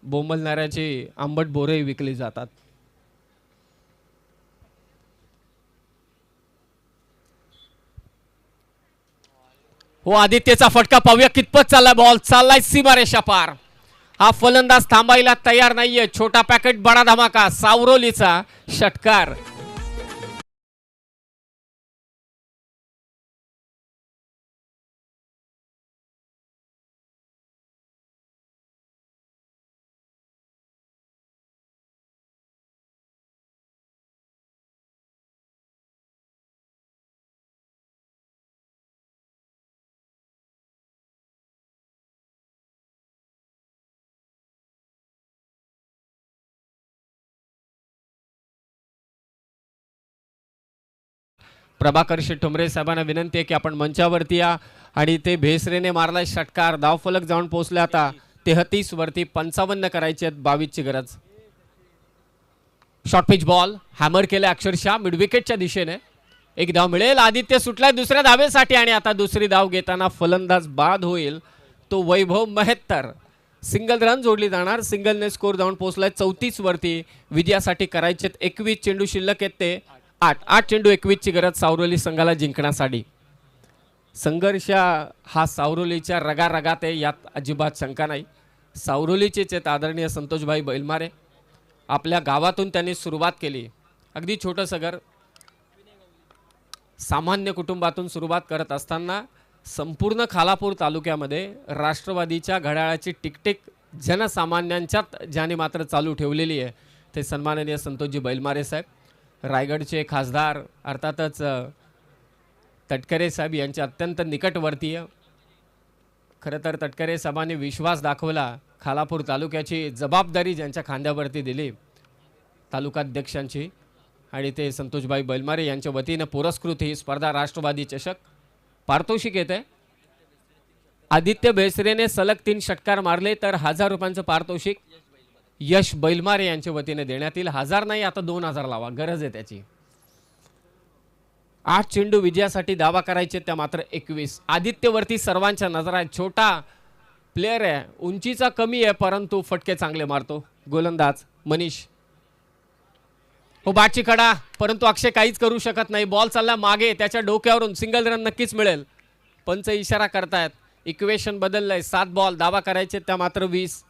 S1: बोंबलणाऱ्याची आंबट बोरेही विकली जातात. हो, आदित्यचा फटका पाहूया कितपत चाललाय. बॉल चाललाय सीमारेषा पार. हा फलंदाज थांबायला तयार नाहीये. छोटा पॅकेट बडा धमाका. सावरोलीचा षटकार. प्रभाकर शेठ ठोंबरे साहेबांना विनंती आहे की आपण मंचावरती या. आणि ते भेसरेने मारलाय षटकार. धावफलक जाऊन पोहोचले आता 33 वरती. 55 करायचे आहेत. 22 ची गरज. शॉर्ट पिच बॉल हॅमर केले अक्षरशः मिड विकेटच्या दिशेने. एक धाव मिळेल. आदित्य सुटलाय दुसऱ्या धावेसाठी, आणि आता दुसरी धाव घेताना फलंदाज बाद होईल तो वैभव मेहतर. सिंगल रन जोडली जाणार. सिंगलने स्कोर जाऊन पोहोचलाय 34 वरती. विजयासाठी करायचे 21 चेंडू शिल्लक आहेत ते 8 चेंडू 21 ची गरज सावरोली संघाला जिंकण्यासाठी. संघर्ष हा सावरोलीच्या रगारगात आहे, यात अजिबात शंका नाही. सावरोलीचेच आहेत आदरणीय संतोषबाई बैलमारे. आपल्या गावातून त्यांनी सुरुवात केली. अगदी छोटंसं घर, सामान्य कुटुंबातून सुरुवात करत असताना संपूर्ण खालापूर तालुक्यामध्ये राष्ट्रवादीच्या घड्याळाची टिकटिक जनसामान्यांच्यात ज्याने मात्र चालू ठेवलेली आहे ते सन्माननीय संतोषजी बैलमारे साहेब, रायगडचे खासदार अर्थातच तटकरे साहेब यांच्या अत्यंत निकटवर्तीय. खरं तर तटकरे साहेबांनी विश्वास दाखवला, खालापूर तालुक्याची जबाबदारी ज्यांच्या खांद्यावरती दिली तालुकाध्यक्षांची, आणि ते संतोषबाई बैलमारे यांच्या वतीनं पुरस्कृत ही स्पर्धा राष्ट्रवादी चषक. पारितोषिक येते. आदित्य बेसरेने सलग 3 षटकार मारले तर 1000 रुपयांचं पारितोषिक यश बैलमारे यांच्या वतीने देण्यात येईल. 1000 नाही, आता 2000 लावा, गरज आहे त्याची. 8 चेंडू विजयासाठी दावा करायचे त्या मात्र 21. आदित्यवरती सर्वांच्या नजर आहेत. छोटा प्लेयर आहे, उंचीचा कमी आहे, परंतु फटके चांगले मारतो. गोलंदाज मनीष. हो बाची कडा, परंतु अक्षय काहीच करू शकत नाही. बॉल चालला मागे, त्याच्या डोक्यावरून सिंगल रन नक्कीच मिळेल. पंच इशारा करतायत. इक्वेशन बदललंय. 7 बॉल दावा करायचे त्या मात्र 20.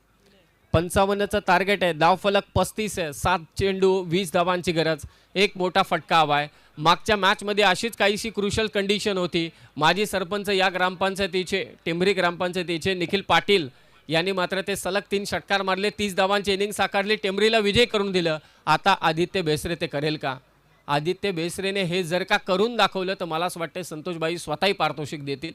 S1: 55चं टार्गेट आहे. धावफलक 35 आहे. 7 चेंडू 20 धावांची गरज. एक मोठा फटका हवा आहे. मागच्या मॅचमध्ये अशीच काहीशी क्रुशल कंडिशन होती. माजी सरपंच या ग्रामपंचायतीचे, टेंभरी ग्रामपंचायतीचे निखिल पाटील यांनी मात्र ते सलग 3 षटकार मारले, 30 धावांची इनिंग साकारली, टेंभरीला विजय करून दिलं. आता आदित्य बेसरे ते करेल का? आदित्य बेसरेने हे जर का करून दाखवलं तर मला असं वाटतं संतोषबाई स्वतःही पारितोषिक देतील.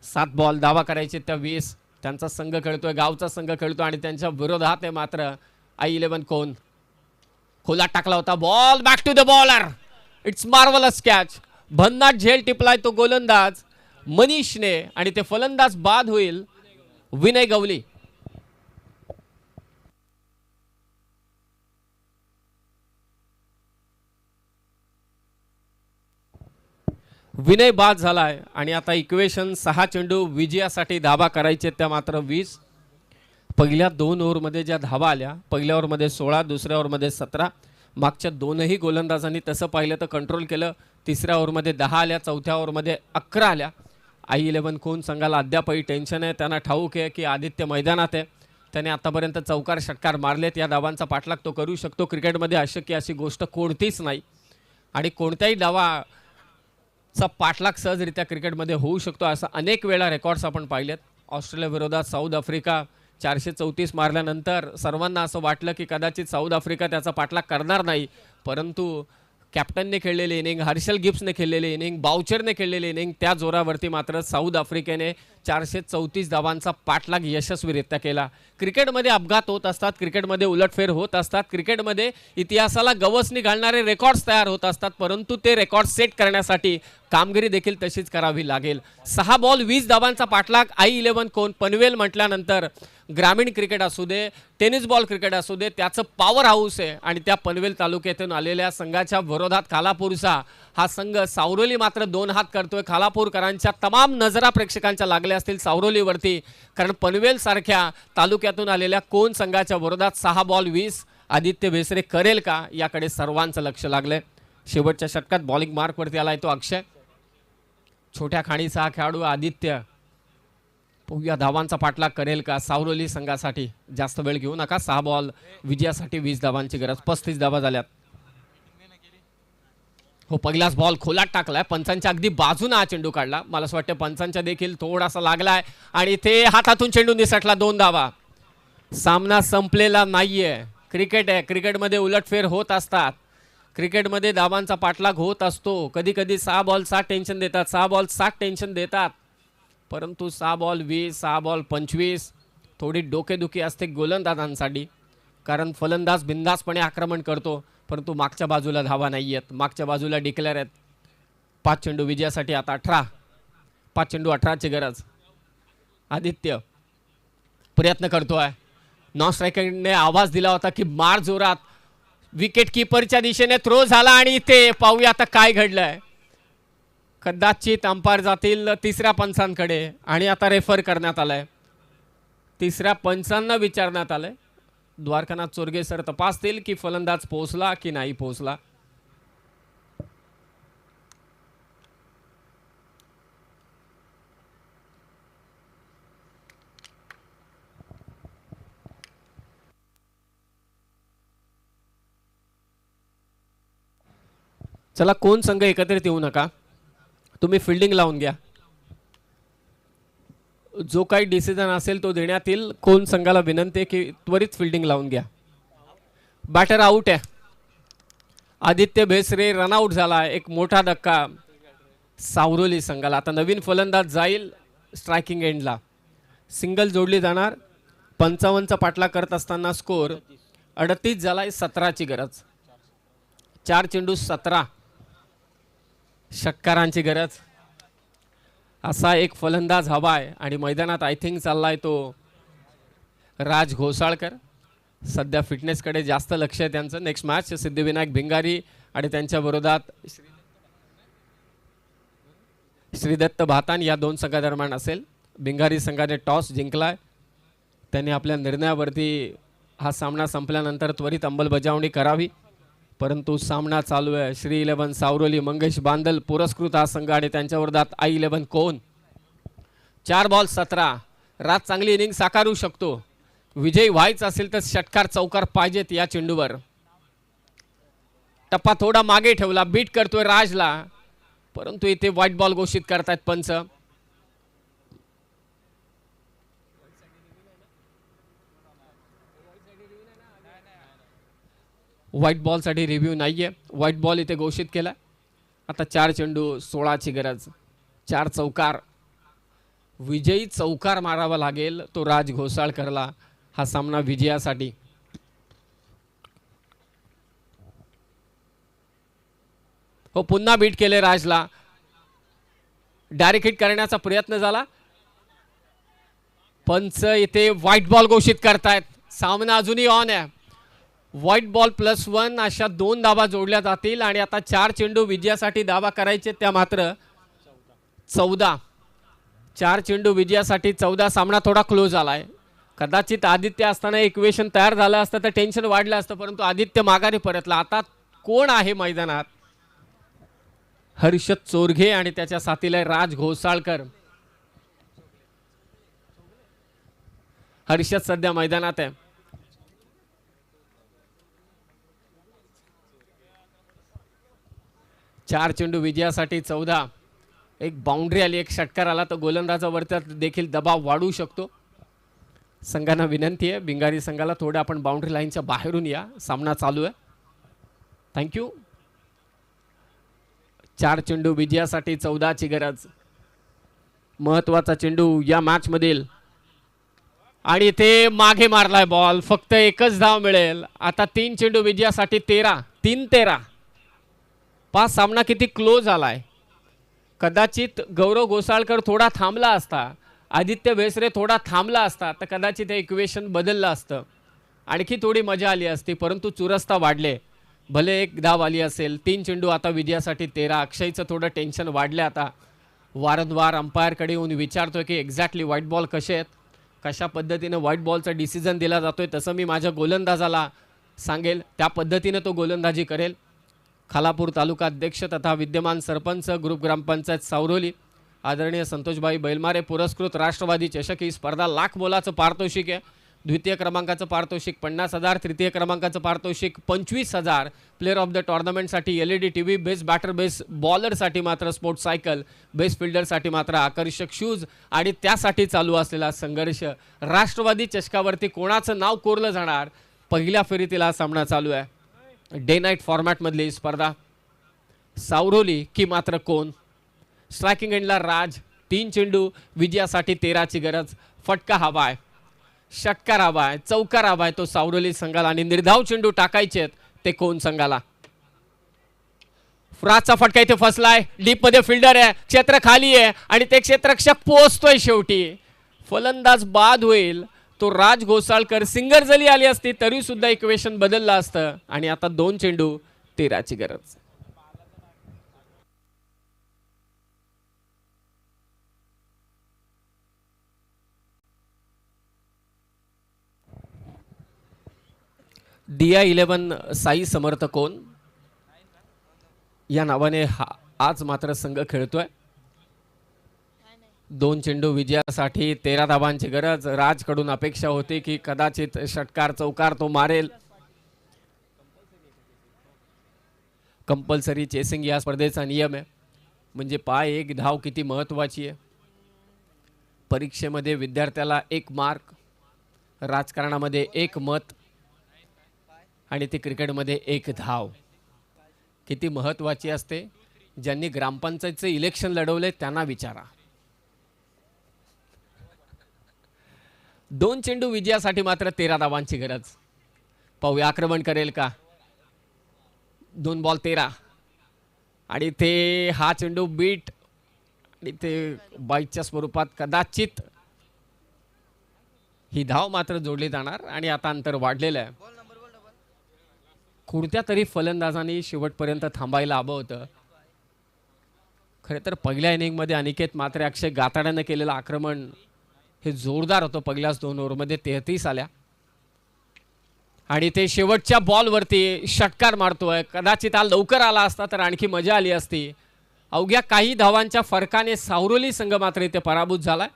S1: 7 बॉल दावा करायचे त्या 20. त्यांचा संघ खेळतोय, गावचा संघ खेळतो आणि त्यांच्या विरोधात आहे मात्र I11 कोण. खोला टाकला होता ball, back to the bowler. It's marvellous catch. भन्नाट झेल टिपलाय तो गोलंदाज मनीषने आणि ते फलंदाज बाद होईल विनय गवली. विनय बाद झालाय आणि आता इक्वेशन 6 चेंडू विजयासाठी धावा करायचे त्या मात्र 20. पहिल्या 2 ओव्हरमध्ये ज्या धावा आल्या, पहिल्या ओव्हरमध्ये 16, दुसऱ्या ओव्हरमध्ये 17. मागच्या दोनही गोलंदाजांनी तसं पाहिलं तर कंट्रोल केलं. तिसऱ्या ओव्हरमध्ये 10 आल्या, चौथ्या ओव्हरमध्ये 11 आल्या. I11 कोण संघाला अद्यापही टेन्शन आहे. त्यांना ठाऊक आहे की आदित्य मैदानात आहे. त्याने आतापर्यंत 4 षटकार मारलेत. या धावांचा पाठलाग तो करू शकतो. क्रिकेटमध्ये अशक्य अशी गोष्ट कोणतीच नाही आणि कोणत्याही धावाचा पाठलाग सहजरित्या क्रिकेटमध्ये होऊ शकतो. असं अनेक वेळा रेकॉर्ड्स आपण पाहिलेत. ऑस्ट्रेलिया विरोधात साऊथ आफ्रिका 434 मारल्यानंतर सर्वांना असं वाटलं की कदाचित साऊथ आफ्रिका त्याचा पाठलाग करणार नाही, परंतु कॅप्टनने खेळलेली इनिंग, हर्षल गिब्सने खेळलेली इनिंग, बाउचरने खेळलेली इनिंग, त्या जोरावरती मात्र साऊथ आफ्रिकेने 434 धावांचा पाठलाग यशस्वीरित्या केला. क्रिकेटमध्ये अपघात होत असतात, क्रिकेटमध्ये उलटफेर होत असतात, क्रिकेटमध्ये इतिहासाला गवसणी घालणारे रेकॉर्ड्स तयार होत असतात, परंतु ते रेकॉर्ड सेट करण्यासाठी कामगिरी देखील तशीच करावी लागेल. 6 बॉल 20 धावांचा पाठलाग I11 कोण. पनवेल म्हटल्यानंतर ग्रामीण क्रिकेट असू दे, टेनिस बॉल क्रिकेट असू दे, त्याचं पॉवर हाऊस आहे आणि त्या पनवेल तालुक्यातून आलेल्या संघाच्या विरोधात खालापूरचा हा संघ सावरोली मात्र 2 हात करतोय. खालापूरकरांच्या तमाम नजरा प्रेक्षकांच्या लागल्या असतील सावरोलीवरती, कारण पनवेल सारख्या तालुक्यातून आलेल्या कोण संघाच्या विरोधात 6 बॉल 20 आदित्य बेसरे करेल का, याकडे सर्वांचं लक्ष लागलंय. शेवटच्या षटकात बॉलिंग मार्कवरती आलाय तो अक्षय. छोट्या खाणीचा हा खेळाडू आदित्य. या धावांचा पाठलाग करेल का सावरोली संघासाठी. जास्त वेळ घेऊ नका. 6 बॉल विजयासाठी 20 धावांची गरज. 35 धावा झाल्यात. हो पहिलाच बॉल खोलात टाकलाय. पंचांच्या अगदी बाजूने हा चेंडू काढला. मला असं वाटतं पंचांच्या देखील थोडासा लागलाय आणि ते हातातून चेंडू निसटला. 2 धावा. सामना संपलेला नाहीये. क्रिकेट आहे. क्रिकेटमध्ये उलटफेर होत असतात. क्रिकेटमध्ये धावांचा पाठलाग होत असतो. कधी कधी 6 बॉल 7 टेन्शन देतात, 6 बॉल 7 टेन्शन देतात, परंतु 6 बॉल 20, 6 बॉल 25 थोडी डोकेदुखी असते गोलंदाजांसाठी, कारण फलंदाज बिंदासपणे आक्रमण करतो, परंतु मागच्या बाजूला धावा नाही आहेत. मागच्या बाजूला डिक्लेअर आहेत. 5 चेंडू विजयासाठी आता 18. 5 चेंडू 18ची गरज. आदित्य प्रयत्न करतोय. नॉन स्ट्रायकरने आवाज दिला होता की मार जोरात. विकेट किपरच्या दिशेने थ्रो झाला आणि ते पाहूया आता काय घडलंय. कदाचित अंपायर जातील 3ऱ्या पंचांकडे आणि आता रेफर करण्यात आलंय. 3ऱ्या पंचांना विचारण्यात आलंय. द्वारकानाथ चोरगे सर तपासतील की फलंदाज पोहोचला की नाही पोहोचला. चला कोण संघ एकत्रित येऊ नका. तुम्ही फिल्डिंग लावून घ्या. जो काही डिसिजन असेल तो देण्यात येईल. कोण संघाला विनंती आहे की त्वरित फिल्डिंग लावून घ्या. बॅटर आउट आहे. आदित्य भेसरे रनआउट झाला. एक मोठा धक्का सावरोली संघाला. आता नवीन फलंदाज जाईल स्ट्रायकिंग एंडला. सिंगल जोडली जाणार. 55चा पाठलाग करत असताना स्कोर 38 झालाय. 17ची गरज. 4 चेंडू 17 षटकारांची गरज. असा एक फलंदाज हवाय आणि मैदानात आय थिंक चाललाय तो राज घोसाळकर. सध्या फिटनेसकडे जास्त लक्ष आहे त्यांचं. नेक्स्ट मॅच सिद्धिविनायक भिंगारी आणि त्यांच्या विरोधात श्रीदत्त भातान या दोन संघादरम्यान असेल. भिंगारी संघाने टॉस जिंकलाय. त्यांनी आपल्या निर्णयावरती हा सामना संपल्यानंतर त्वरित अंमलबजावणी करावी, परंतु सामना चालू आहे. श्री 11 सावरोली मंगेश बांदल पुरस्कृत हा संघ आणि त्यांच्या विरोधात आई 11 कोण. 4 बॉल 17. राज चांगली इनिंग साकारू शकतो. विजयी व्हायचं असेल तर षटकार चौकार पाहिजेत या चेंडूवर. टप्पा थोडा मागे ठेवला. बीट करतोय राजला, परंतु इथे व्हाईट बॉल घोषित करतायत पंच. व्हाईट बॉल साठी रिव्ह्यू नाहीये. व्हाईट बॉल इथे घोषित केला. आता 4 चेंडू 16ची गरज. 4 चौकार. विजयी चौकार मारावा लागेल तो राज घोसाळकरला हा सामना विजयासाठी. हो, पुन्हा बीट केले राजला. डायरेक्ट हिट करण्याचा प्रयत्न झाला. पंच इथे व्हाईट बॉल घोषित करतायत. सामना अजूनही ऑन आहे. व्हाईट बॉल +1 अशा 2 धावा जोडल्या जातील आणि आता 4 चेंडू विजयासाठी धावा करायचे, त्या मात्र 14. 4 चेंडू विजयासाठी 14. सामना थोडा क्लोज झालाय. कदाचित आदित्य असताना इक्वेशन तयार झालं असतं तर टेन्शन वाढलं असतं, परंतु आदित्य माघारी परतला. आता कोण आहे मैदानात? हर्षद चोरघे आणि त्याच्या साथीला राज घोसाळकर. हर्षद सध्या मैदानात आहे. चार चेंडू विजयासाठी 14. एक बाउंड्री आली, एक षटकार आला तर गोलंदाजावरती देखील दबाव वाढू शकतो. संघांना विनंती आहे, भिंगारी संघाला थोडं आपण बाउंड्री लाईनच्या बाहेरून या. सामना चालू आहे. थँक्यू. 4 चेंडू विजयासाठी 14ची गरज. महत्वाचा चेंडू या मॅच मधील आणि ते मागे मारलाय बॉल. फक्त एकच धाव मिळेल. आता 3 चेंडू विजयासाठी 13. 3-13. पाच. सामना किती क्लोज झालाय. कदाचित गौरव घोसाळकर थोडा थांबला असता, आदित्य भेसरे थोडा थांबला असता तर कदाचित हे इक्वेशन बदललं असतं, आणखी थोडी मजा आली असती, परंतु चुरस्ता वाढले. भले एक धाव आली असेल. 3 चेंडू आता विजयासाठी 13. अक्षयचं थोडं टेन्शन वाढलं आता. वारंवार अंपायरकडे येऊन विचारतोय की एक्झॅक्टली व्हाईट बॉल कसे आहेत, कशा पद्धतीने व्हाईट बॉलचा डिसिजन दिला जातोय. तसं मी माझ्या गोलंदाजाला सांगेल, त्या पद्धतीने तो गोलंदाजी करेल. खालापूर तालुका अध्यक्ष तथा विद्यमान सरपंच ग्रुप ग्रामपंचायत सावरोली आदरणीय संतोषभाई बैलमारे पुरस्कृत राष्ट्रवादी चषक ही स्पर्धा लाख मोलाचं पारितोषिक आहे. द्वितीय क्रमांकाचं पारितोषिक 50,000, तृतीय क्रमांकाचं पारितोषिक 25,000. प्लेअर ऑफ द टुर्नामेंटसाठी LED TV, best batter best बॉलरसाठी मात्र स्पोर्ट्स सायकल, बेस्ट फिल्डरसाठी मात्र आकर्षक शूज. आणि त्यासाठी चालू असलेला संघर्ष, राष्ट्रवादी चषकावरती कोणाचं नाव कोरलं जाणार, पहिल्या फेरीतील हा सामना चालू आहे. डे नाईट फॉर्मॅटमधली स्पर्धा. सावरोली की मात्र कोण. स्ट्रायकिंग एंडला राज. 3 चेंडू विजयासाठी 13ची गरज. फटका हवाय, षटकार हवाय, चौकार हवाय तो सावरोली संघाला आणि निर्धाव चेंडू टाकायचे ते कोण संघाला. फ्राजचा फटका इथे फसलाय. डीप मध्ये फिल्डर आहे, क्षेत्र खाली आहे आणि ते क्षेत्ररक्षक पोहोचतोय शेवटी. फलंदाज बाद होईल तो राज घोसाळकर. सिंगर जरी आली असती तरी सुद्धा इक्वेशन बदललं असतं. आणि आता 2 चेंडू 13ची गरज. DI11 साई समर्थ कोण या नावाने आज मात्र संघ खेळतोय. 2 चेंडू विजयासाठी 13 धावांची गरज. राजकडून अपेक्षा होती की कदाचित षटकार चौकार तो मारेल. कंपल्सरी चेसिंग या स्पर्धेचा नियम आहे, म्हणजे पाय एक धाव किती महत्वाची आहे. परीक्षेमध्ये विद्यार्थ्याला 1 मार्क, राजकारणामध्ये 1 मत आणि ती क्रिकेटमध्ये 1 धाव किती महत्त्वाची असते. ज्यांनी ग्रामपंचायतचे इलेक्शन लढवले त्यांना विचारा. 2 चेंडू विजयासाठी मात्र 13 धावांची गरज. पाहूया आक्रमण करेल का. 2 बॉल 13 आणि ते हा चेंडू बीट आणि ते बाईकच्या स्वरूपात कदाचित ही धाव मात्र जोडली जाणार आणि आता अंतर वाढलेलं आहे. कोणत्या तरी फलंदाजांनी शेवटपर्यंत थांबायला हवं होतं. खरे तर पहिल्या इनिंगमध्ये अनिकेत मात्रे अक्षय गाताड्यानं केलेलं आक्रमण हे जोरदार होतं. पहिल्याच 2 ओव्हरमध्ये 33 आल्या आणि ते शेवटच्या बॉलवरती षटकार मारतोय. कदाचित हा लवकर आला असता तर आणखी मजा आली असती. अवघ्या काही धावांच्या फरकाने सावरोली संघ मात्र इथे पराभूत झाला.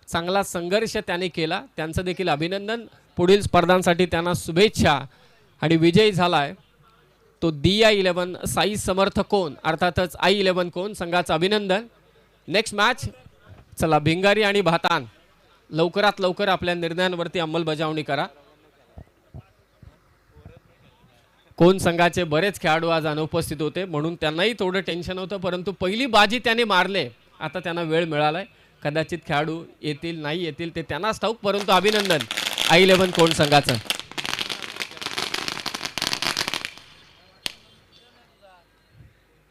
S1: चांगला संघर्ष त्याने केला. त्यांचं देखील अभिनंदन. पुढील स्पर्धांसाठी त्यांना शुभेच्छा. आणि विजयी झालाय तो दिया 11 साई समर्थ कोण अर्थातच आई 11 कोण संघाचं अभिनंदन. Next match. चला भिंगारी आणि भातान लवकरात लवकर आपल्या निर्णयांवरती अंमलबजावणी करा. कोण संघाचे बरेच खेळाडू आज अनुपस्थित होते म्हणून त्यांनाही थोडं टेन्शन होतं, परंतु पहिली बाजी त्याने मारले. आता त्यांना वेळ मिळालाय. कदाचित खेळाडू येतील नाही येतील ते त्यांनाच ठाऊक, परंतु अभिनंदन आई 11 कोण संघाचं.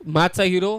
S1: मॅचचा हिरो